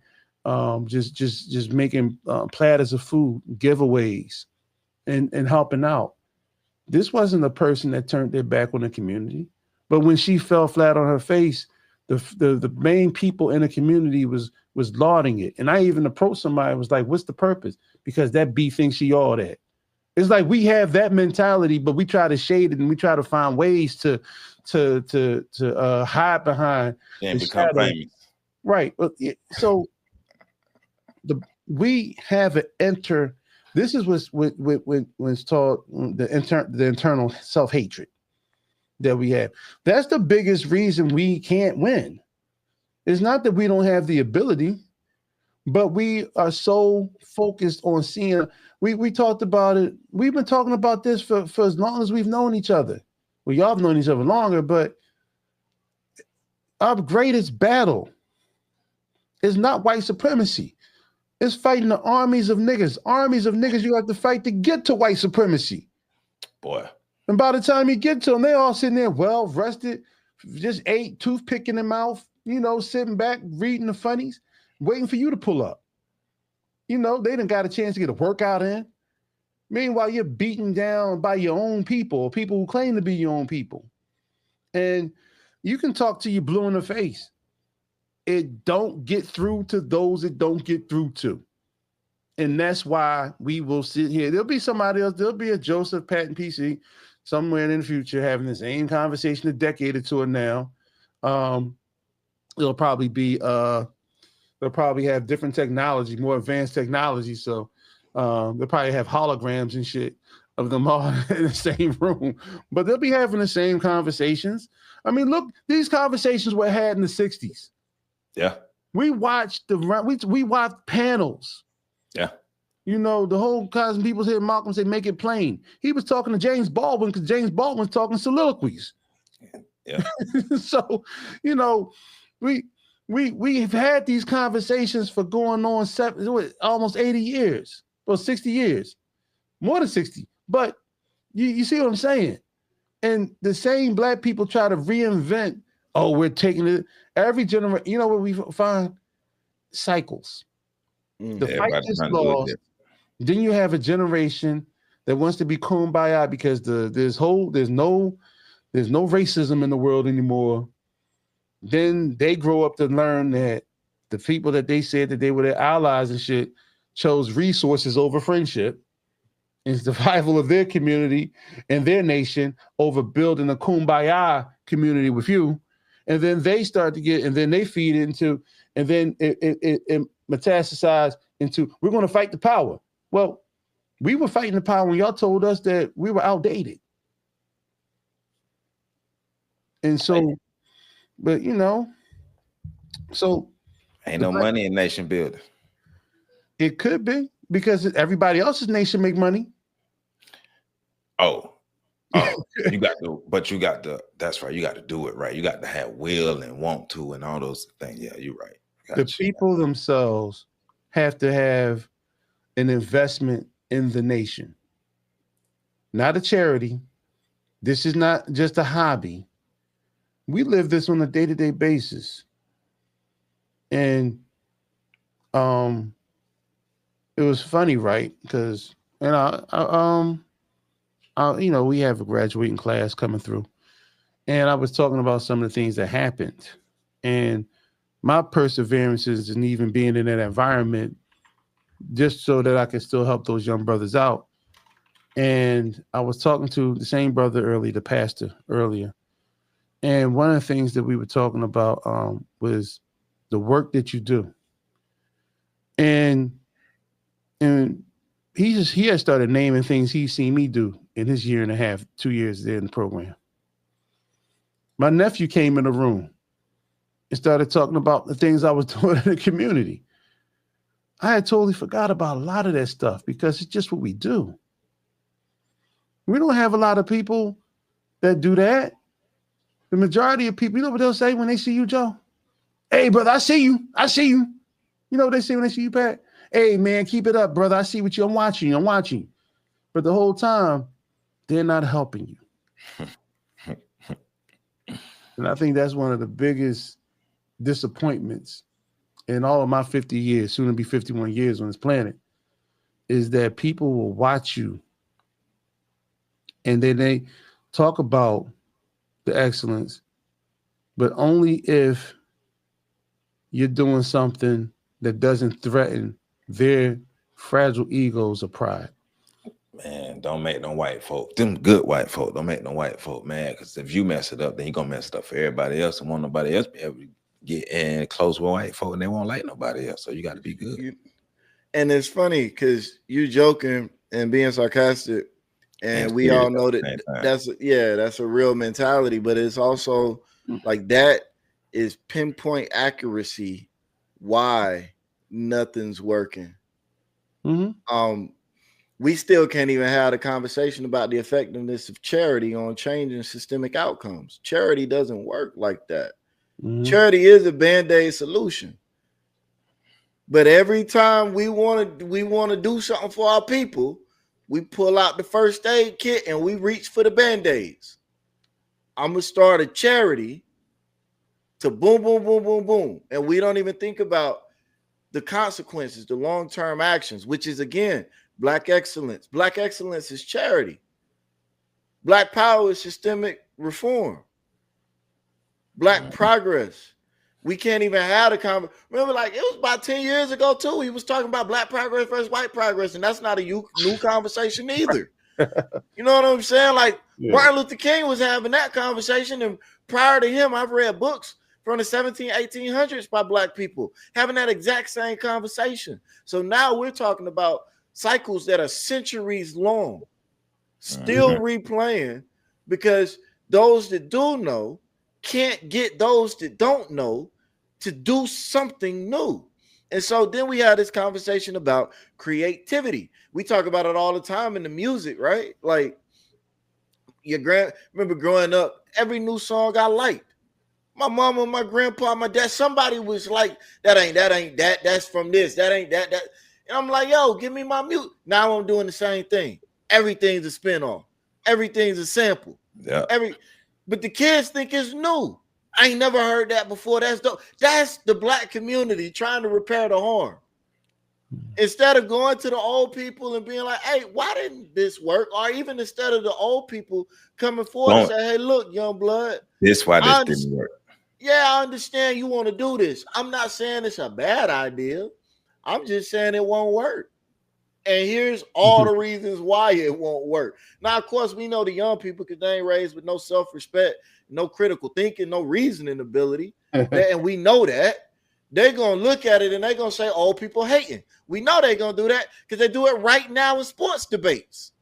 just making platters of food, giveaways, and helping out. This wasn't a person that turned their back on the community, but when she fell flat on her face, the main people in the community was lauding it. And I even approached somebody and was like, what's the purpose? Because that B thinks she all that. It's like we have that mentality, but we try to shade it and we try to find ways to hide behind and become famous. Right. So we have an this is when it's taught the internal self-hatred that we have. That's the biggest reason we can't win. It's not that we don't have the ability, but we are so focused on seeing. We talked about it. We've been talking about this for as long as we've known each other. Well, y'all have known each other longer, but our greatest battle is not white supremacy. It's fighting the armies of niggas. Armies of niggas you have to fight to get to white supremacy. Boy. And by the time you get to them, they all sitting there well rested, just ate, toothpick in their mouth, sitting back, reading the funnies, waiting for you to pull up. They done got a chance to get a workout in. Meanwhile, you're beaten down by your own people who claim to be your own people. And you can talk to you blue in the face. It don't get through to those it don't get through to. And that's why we will sit here. There'll be somebody else. There'll be a Joseph, Pat, and PC somewhere in the future having the same conversation a decade or two now. It'll probably be, they'll probably have different technology, more advanced technology. So they'll probably have holograms and shit of them all in the same room. But they'll be having the same conversations. I mean, look, these conversations were had in the 60s. Yeah. We watched we watched panels. Yeah. The whole cousin people hear Malcolm say, make it plain. He was talking to James Baldwin because James Baldwin's talking soliloquies. Yeah. So, we've had these conversations for going on almost 80 years. Well, 60 years. More than 60. But you see what I'm saying? And the same black people try to reinvent, we're taking it. Every generation, what we find? Cycles. The fight is lost. Then you have a generation that wants to be kumbaya because there's no racism in the world anymore. Then they grow up to learn that the people that they said that they were their allies and shit chose resources over friendship and survival of their community and their nation over building a kumbaya community with you. And then they start to and then they feed into, and then it metastasized into, we're going to fight the power. Well, we were fighting the power when y'all told us that we were outdated. And so, but so. Ain't no money in nation building. It could be because everybody else's nation make money. Oh, you got to, that's right. You got to do it right. You got to have will and want to and all those things. Yeah, you're right. The people themselves have to have an investment in the nation, not a charity. This is not just a hobby. We live this on a day-to-day basis. And it was funny, right? Because we have a graduating class coming through, and I was talking about some of the things that happened, and my perseverances and even being in that environment, just so that I could still help those young brothers out. And I was talking to the same brother earlier, the pastor earlier, and one of the things that we were talking about was the work that you do, and he had started naming things he's seen me do in his 1.5 years, 2 years there in the program. My nephew came in the room and started talking about the things I was doing in the community. I had totally forgot about a lot of that stuff because it's just what we do. We don't have a lot of people that do that. The majority of people, you know what they'll say when they see you, Joe? Hey, brother, I see you. I see you. You know what they say when they see you, Pat? Hey, man, keep it up, brother. I see what I'm watching. I'm watching. But the whole time, they're not helping you. And I think that's one of the biggest disappointments in all of my 50 years, soon to be 51 years on this planet, is that people will watch you and then they talk about the excellence, but only if you're doing something that doesn't threaten their fragile egos or pride. Man, don't make no white folk, them good white folk, don't make no white folk mad, because if you mess it up, then you're going to mess it up for everybody else and won't nobody else be able to get in close with white folk and they won't like nobody else. So you got to be good. And it's funny because you joking and being sarcastic, and we all know that that's a real mentality, but it's also like that is pinpoint accuracy why nothing's working. We still can't even have a conversation about the effectiveness of charity on changing systemic outcomes. Charity doesn't work like that. Charity is a band-aid solution. But every time we want to do something for our people, we pull out the first aid kit and we reach for the band-aids. I'm gonna start a charity to boom, boom, boom, boom, boom. And we don't even think about the consequences, the long-term actions, which is again, Black excellence. Black excellence is charity. Black power is systemic reform. Black progress. We can't even have a conversation. Remember, like it was about 10 years ago too. He was talking about black progress versus white progress, and that's not a new conversation either. You know what I'm saying? Like Martin Luther King was having that conversation, and prior to him, I've read books from the 1800s by Black people having that exact same conversation. So now we're talking about cycles that are centuries long, still replaying, because those that do know can't get those that don't know to do something new. And so then we had this conversation about creativity. We talk about it all the time in the music, right? Like remember growing up, every new song I liked. My mama, my grandpa, my dad, somebody was like, that's from this, that ain't that. And I'm like, yo, give me my music. Now I'm doing the same thing. Everything's a spin-off. Everything's a sample. Yeah. But the kids think it's new. I ain't never heard that before. That's dope. That's the Black community trying to repair the harm. Instead of going to the old people and being like, hey, why didn't this work? Or even instead of the old people coming forward and say, hey, look, young blood. This why this didn't work. Yeah, I understand you want to do this. I'm not saying it's a bad idea. I'm just saying it won't work. And here's all the reasons why it won't work. Now, of course, we know the young people because they ain't raised with no self-respect, no critical thinking, no reasoning ability. And we know that. They're going to look at it and they're going to say, old people hating. We know they're going to do that because they do it right now in sports debates.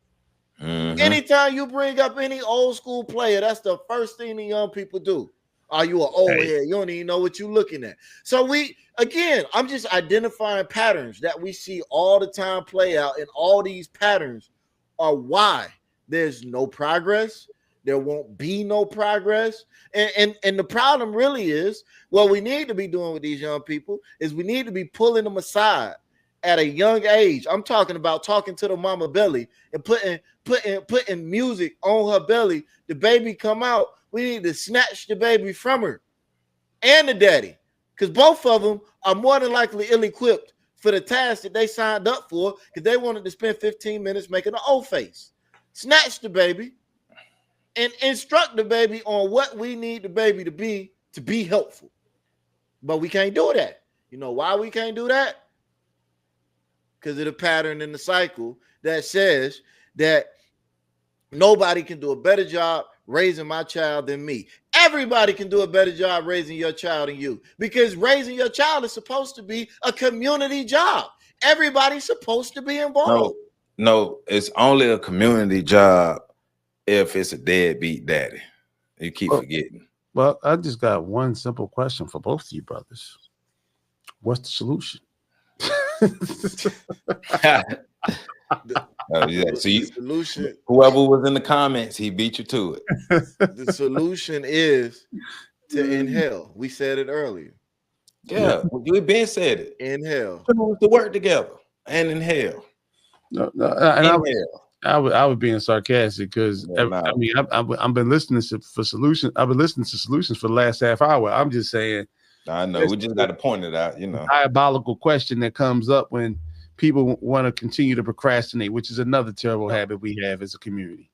Anytime you bring up any old school player, that's the first thing the young people do. Are you an old head? You don't even know what you're looking at. So I'm just identifying patterns that we see all the time play out, and all these patterns are why there's no progress. There won't be no progress. And the problem really is what we need to be doing with these young people is we need to be pulling them aside at a young age. I'm talking about talking to the mama belly and putting music on her belly. The baby come out. We need to snatch the baby from her and the daddy, because both of them are more than likely ill-equipped for the task that they signed up for because they wanted to spend 15 minutes making an old face. Snatch the baby and instruct the baby on what we need the baby to be helpful. But we can't do that. You know why we can't do that? Because of the pattern in the cycle that says that nobody can do a better job raising my child than me. Everybody can do a better job raising your child than you, because raising your child is supposed to be a community job. Everybody's supposed to be involved. No, it's only a community job if it's a deadbeat daddy. You keep forgetting. Well, I just got one simple question for both of you brothers. What's the solution? The solution. Whoever was in the comments, he beat you to it. The solution is to inhale. We said it earlier. Yeah, we've been said it. Inhale. To work together and inhale. No, and I was being sarcastic because I've been listening for solutions. I've been listening to solutions for the last half hour. I'm just saying. I know we just got to point it out. You know, diabolical question that comes up when people want to continue to procrastinate, which is another terrible habit we have as a community.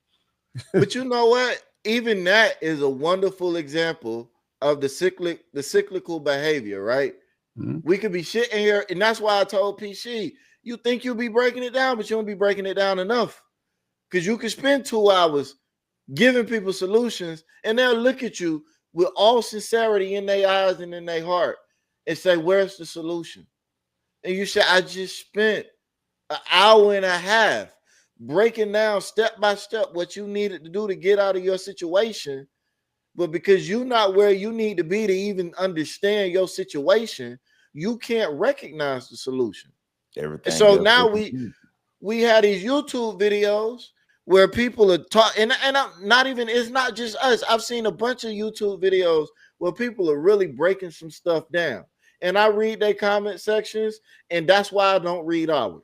But you know what? Even that is a wonderful example of the cyclical behavior, right? We could be sitting here, and that's why I told PC, you think you'll be breaking it down, but you won't be breaking it down enough. Because you can spend 2 hours giving people solutions, and they'll look at you with all sincerity in their eyes and in their heart and say, where's the solution? And you say, I just spent an hour and a half breaking down step by step what you needed to do to get out of your situation. But because you're not where you need to be to even understand your situation, you can't recognize the solution. Everything. And so now we had these YouTube videos where people are talking, and I'm not even, it's not just us. I've seen a bunch of YouTube videos where people are really breaking some stuff down. And I read their comment sections, and that's why I don't read ours.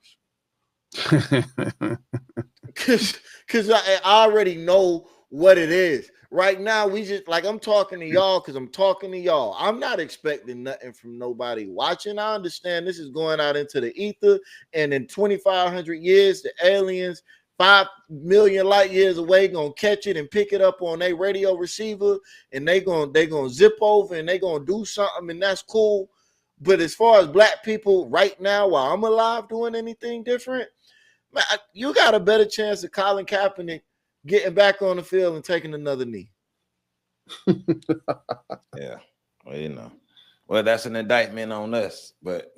Because I already know what it is. Right now, we just, like, I'm talking to y'all because I'm talking to y'all. I'm not expecting nothing from nobody watching. I understand this is going out into the ether, and in 2,500 years, the aliens 5 million light years away gonna catch it and pick it up on their radio receiver, and they gonna zip over and they gonna do something, and that's cool. But as far as black people right now, while I'm alive, doing anything different, man, you got a better chance of Colin Kaepernick getting back on the field and taking another knee. Yeah, well, well, that's an indictment on us, but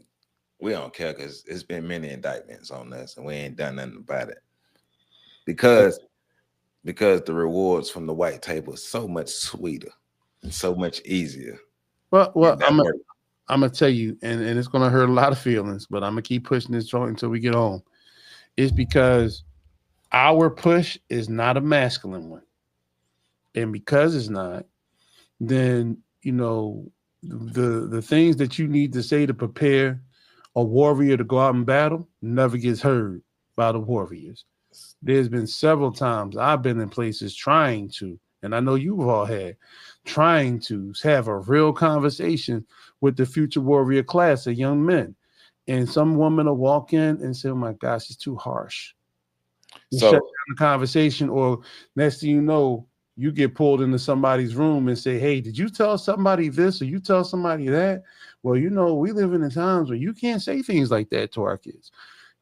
we don't care because it's been many indictments on us, and we ain't done nothing about it. Because the rewards from the white table is so much sweeter and so much easier. Well, I'm gonna tell you, and it's gonna hurt a lot of feelings, but I'm gonna keep pushing this joint until we get home. It's because our push is not a masculine one, and because it's not, then the things that you need to say to prepare a warrior to go out and battle never gets heard by the warriors. There's been several times I've been in places trying to, and I know you've all had, trying to have a real conversation with the future warrior class of young men. And some woman will walk in and say, oh my gosh, it's too harsh. So shut down the conversation, or next thing you know, you get pulled into somebody's room and say, hey, did you tell somebody this or you tell somebody that? Well, we live in times where you can't say things like that to our kids.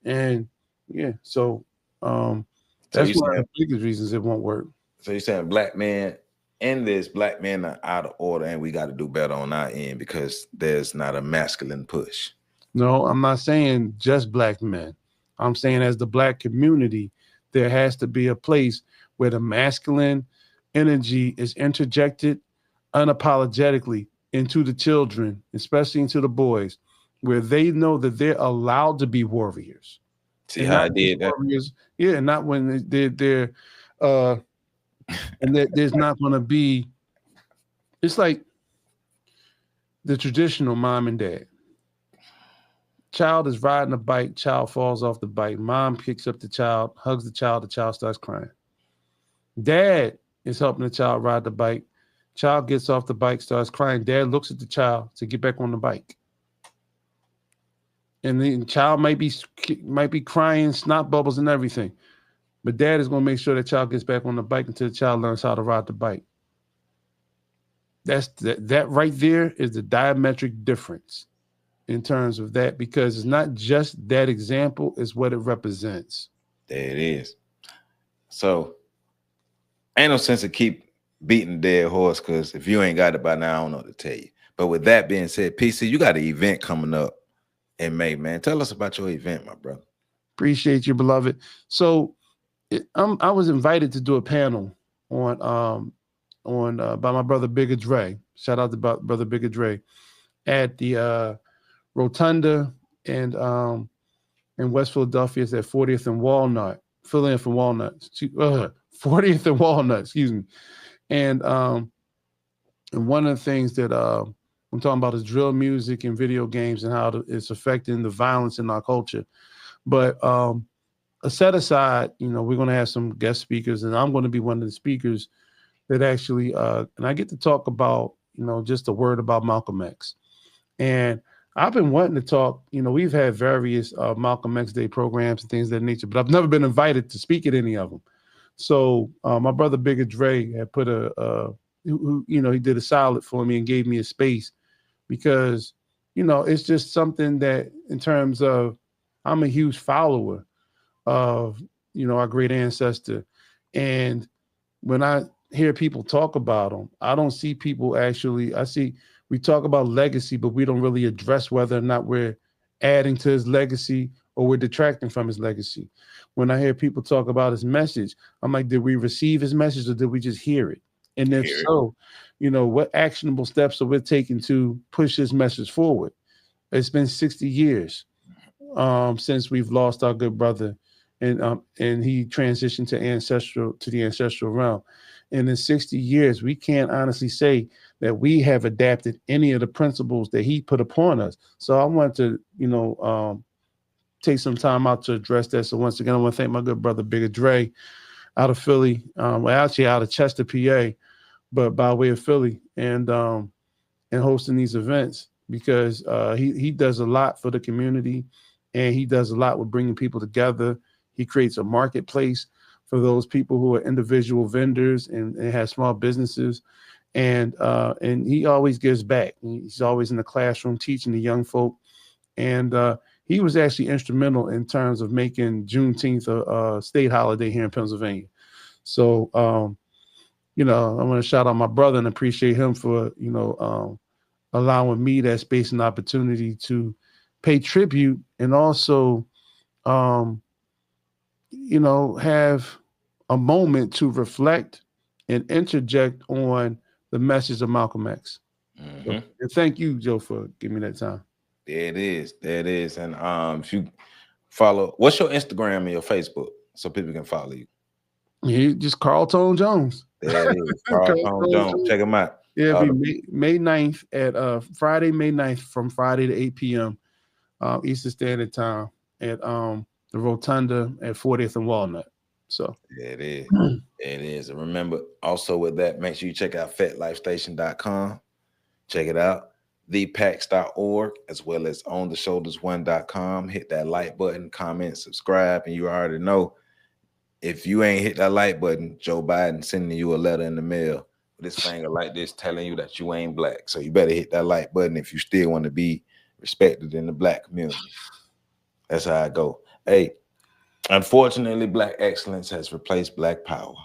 And yeah, so that's one of the biggest reasons it won't work. So you're saying black men are out of order, and we got to do better on our end because there's not a masculine push. No, I'm not saying just black men. I'm saying as the black community, there has to be a place where the masculine energy is interjected unapologetically into the children, especially into the boys, where they know that they're allowed to be warriors. See how I did that? Warriors, yeah, not when they're and there's not going to be. It's like the traditional mom and dad. Child is riding a bike, child falls off the bike. Mom picks up the child, hugs the child starts crying. Dad is helping the child ride the bike. Child gets off the bike, starts crying. Dad looks at the child to get back on the bike. And the child might be crying, snot bubbles and everything. But dad is going to make sure the child gets back on the bike until the child learns how to ride the bike. That right there is the diametric difference in terms of that, because it's not just that example, it's what it represents. There it is. So ain't no sense of keep beating the dead horse, because if you ain't got it by now, I don't know what to tell you. But with that being said, PC, you got an event coming up in May, man. Tell us about your event, my brother. Appreciate you, beloved. So I was invited to do a panel on by my brother Bigger Dre. Shout out to brother Bigger Dre at the Rotunda and in West Philadelphia. It's at 40th and Walnut. Fill in for Walnut. 40th and Walnut, excuse me. And one of the things that I'm talking about is drill music and video games and how it's affecting the violence in our culture. But set aside, we're going to have some guest speakers, and I'm going to be one of the speakers that actually, and I get to talk about, just a word about Malcolm X. And I've been wanting to talk, we've had various Malcolm X Day programs and things of that nature, but I've never been invited to speak at any of them. So my brother Bigger Dre had put he did a solid for me and gave me a space, because, it's just something that, in terms of, I'm a huge follower of, our great ancestor. And when I hear people talk about them. I don't see people actually. We talk about legacy, but we don't really address whether or not we're adding to his legacy or we're detracting from his legacy. When I hear people talk about his message, I'm like, did we receive his message or did we just hear it? And if so, what actionable steps are we taking to push his message forward? It's been 60 years since we've lost our good brother, and he transitioned to the ancestral realm. And in 60 years, we can't honestly say that we have adapted any of the principles that he put upon us. So I want to, take some time out to address that. So once again, I want to thank my good brother Bigger Dre out of Philly, actually out of Chester, PA, but by way of Philly, and hosting these events, because he does a lot for the community, and he does a lot with bringing people together. He creates a marketplace for those people who are individual vendors and have small businesses, and he always gives back. He's always in the classroom teaching the young folk, and he was actually instrumental in terms of making Juneteenth a state holiday here in Pennsylvania. So I want to shout out my brother and appreciate him for allowing me that space and opportunity to pay tribute, and also have a moment to reflect and interject on the message of Malcolm X. So, and thank you, Joe, for giving me that time. There it is. And if you follow, what's your Instagram and your Facebook so people can follow you? He just Carl Tone Jones. There it is. Carl Tone Jones. Check him out. Yeah, it'll be May 9th at Friday, May 9th, from Friday to 8 p.m. Eastern Standard Time at the Rotunda at 40th and Walnut. So there it is. It is. And remember, also with that, make sure you check out FetLifeStation.com. Check it out. thepax.org, as well as ontheshoulders1.com. Hit that like button, comment, subscribe, and you already know, if you ain't hit that like button, Joe Biden sending you a letter in the mail with his finger like this telling you that you ain't black. So you better hit that like button if you still want to be respected in the black community. That's how I go. Hey, unfortunately, black excellence has replaced black power.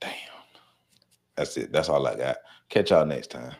Damn. That's it. That's all I got. Catch y'all next time.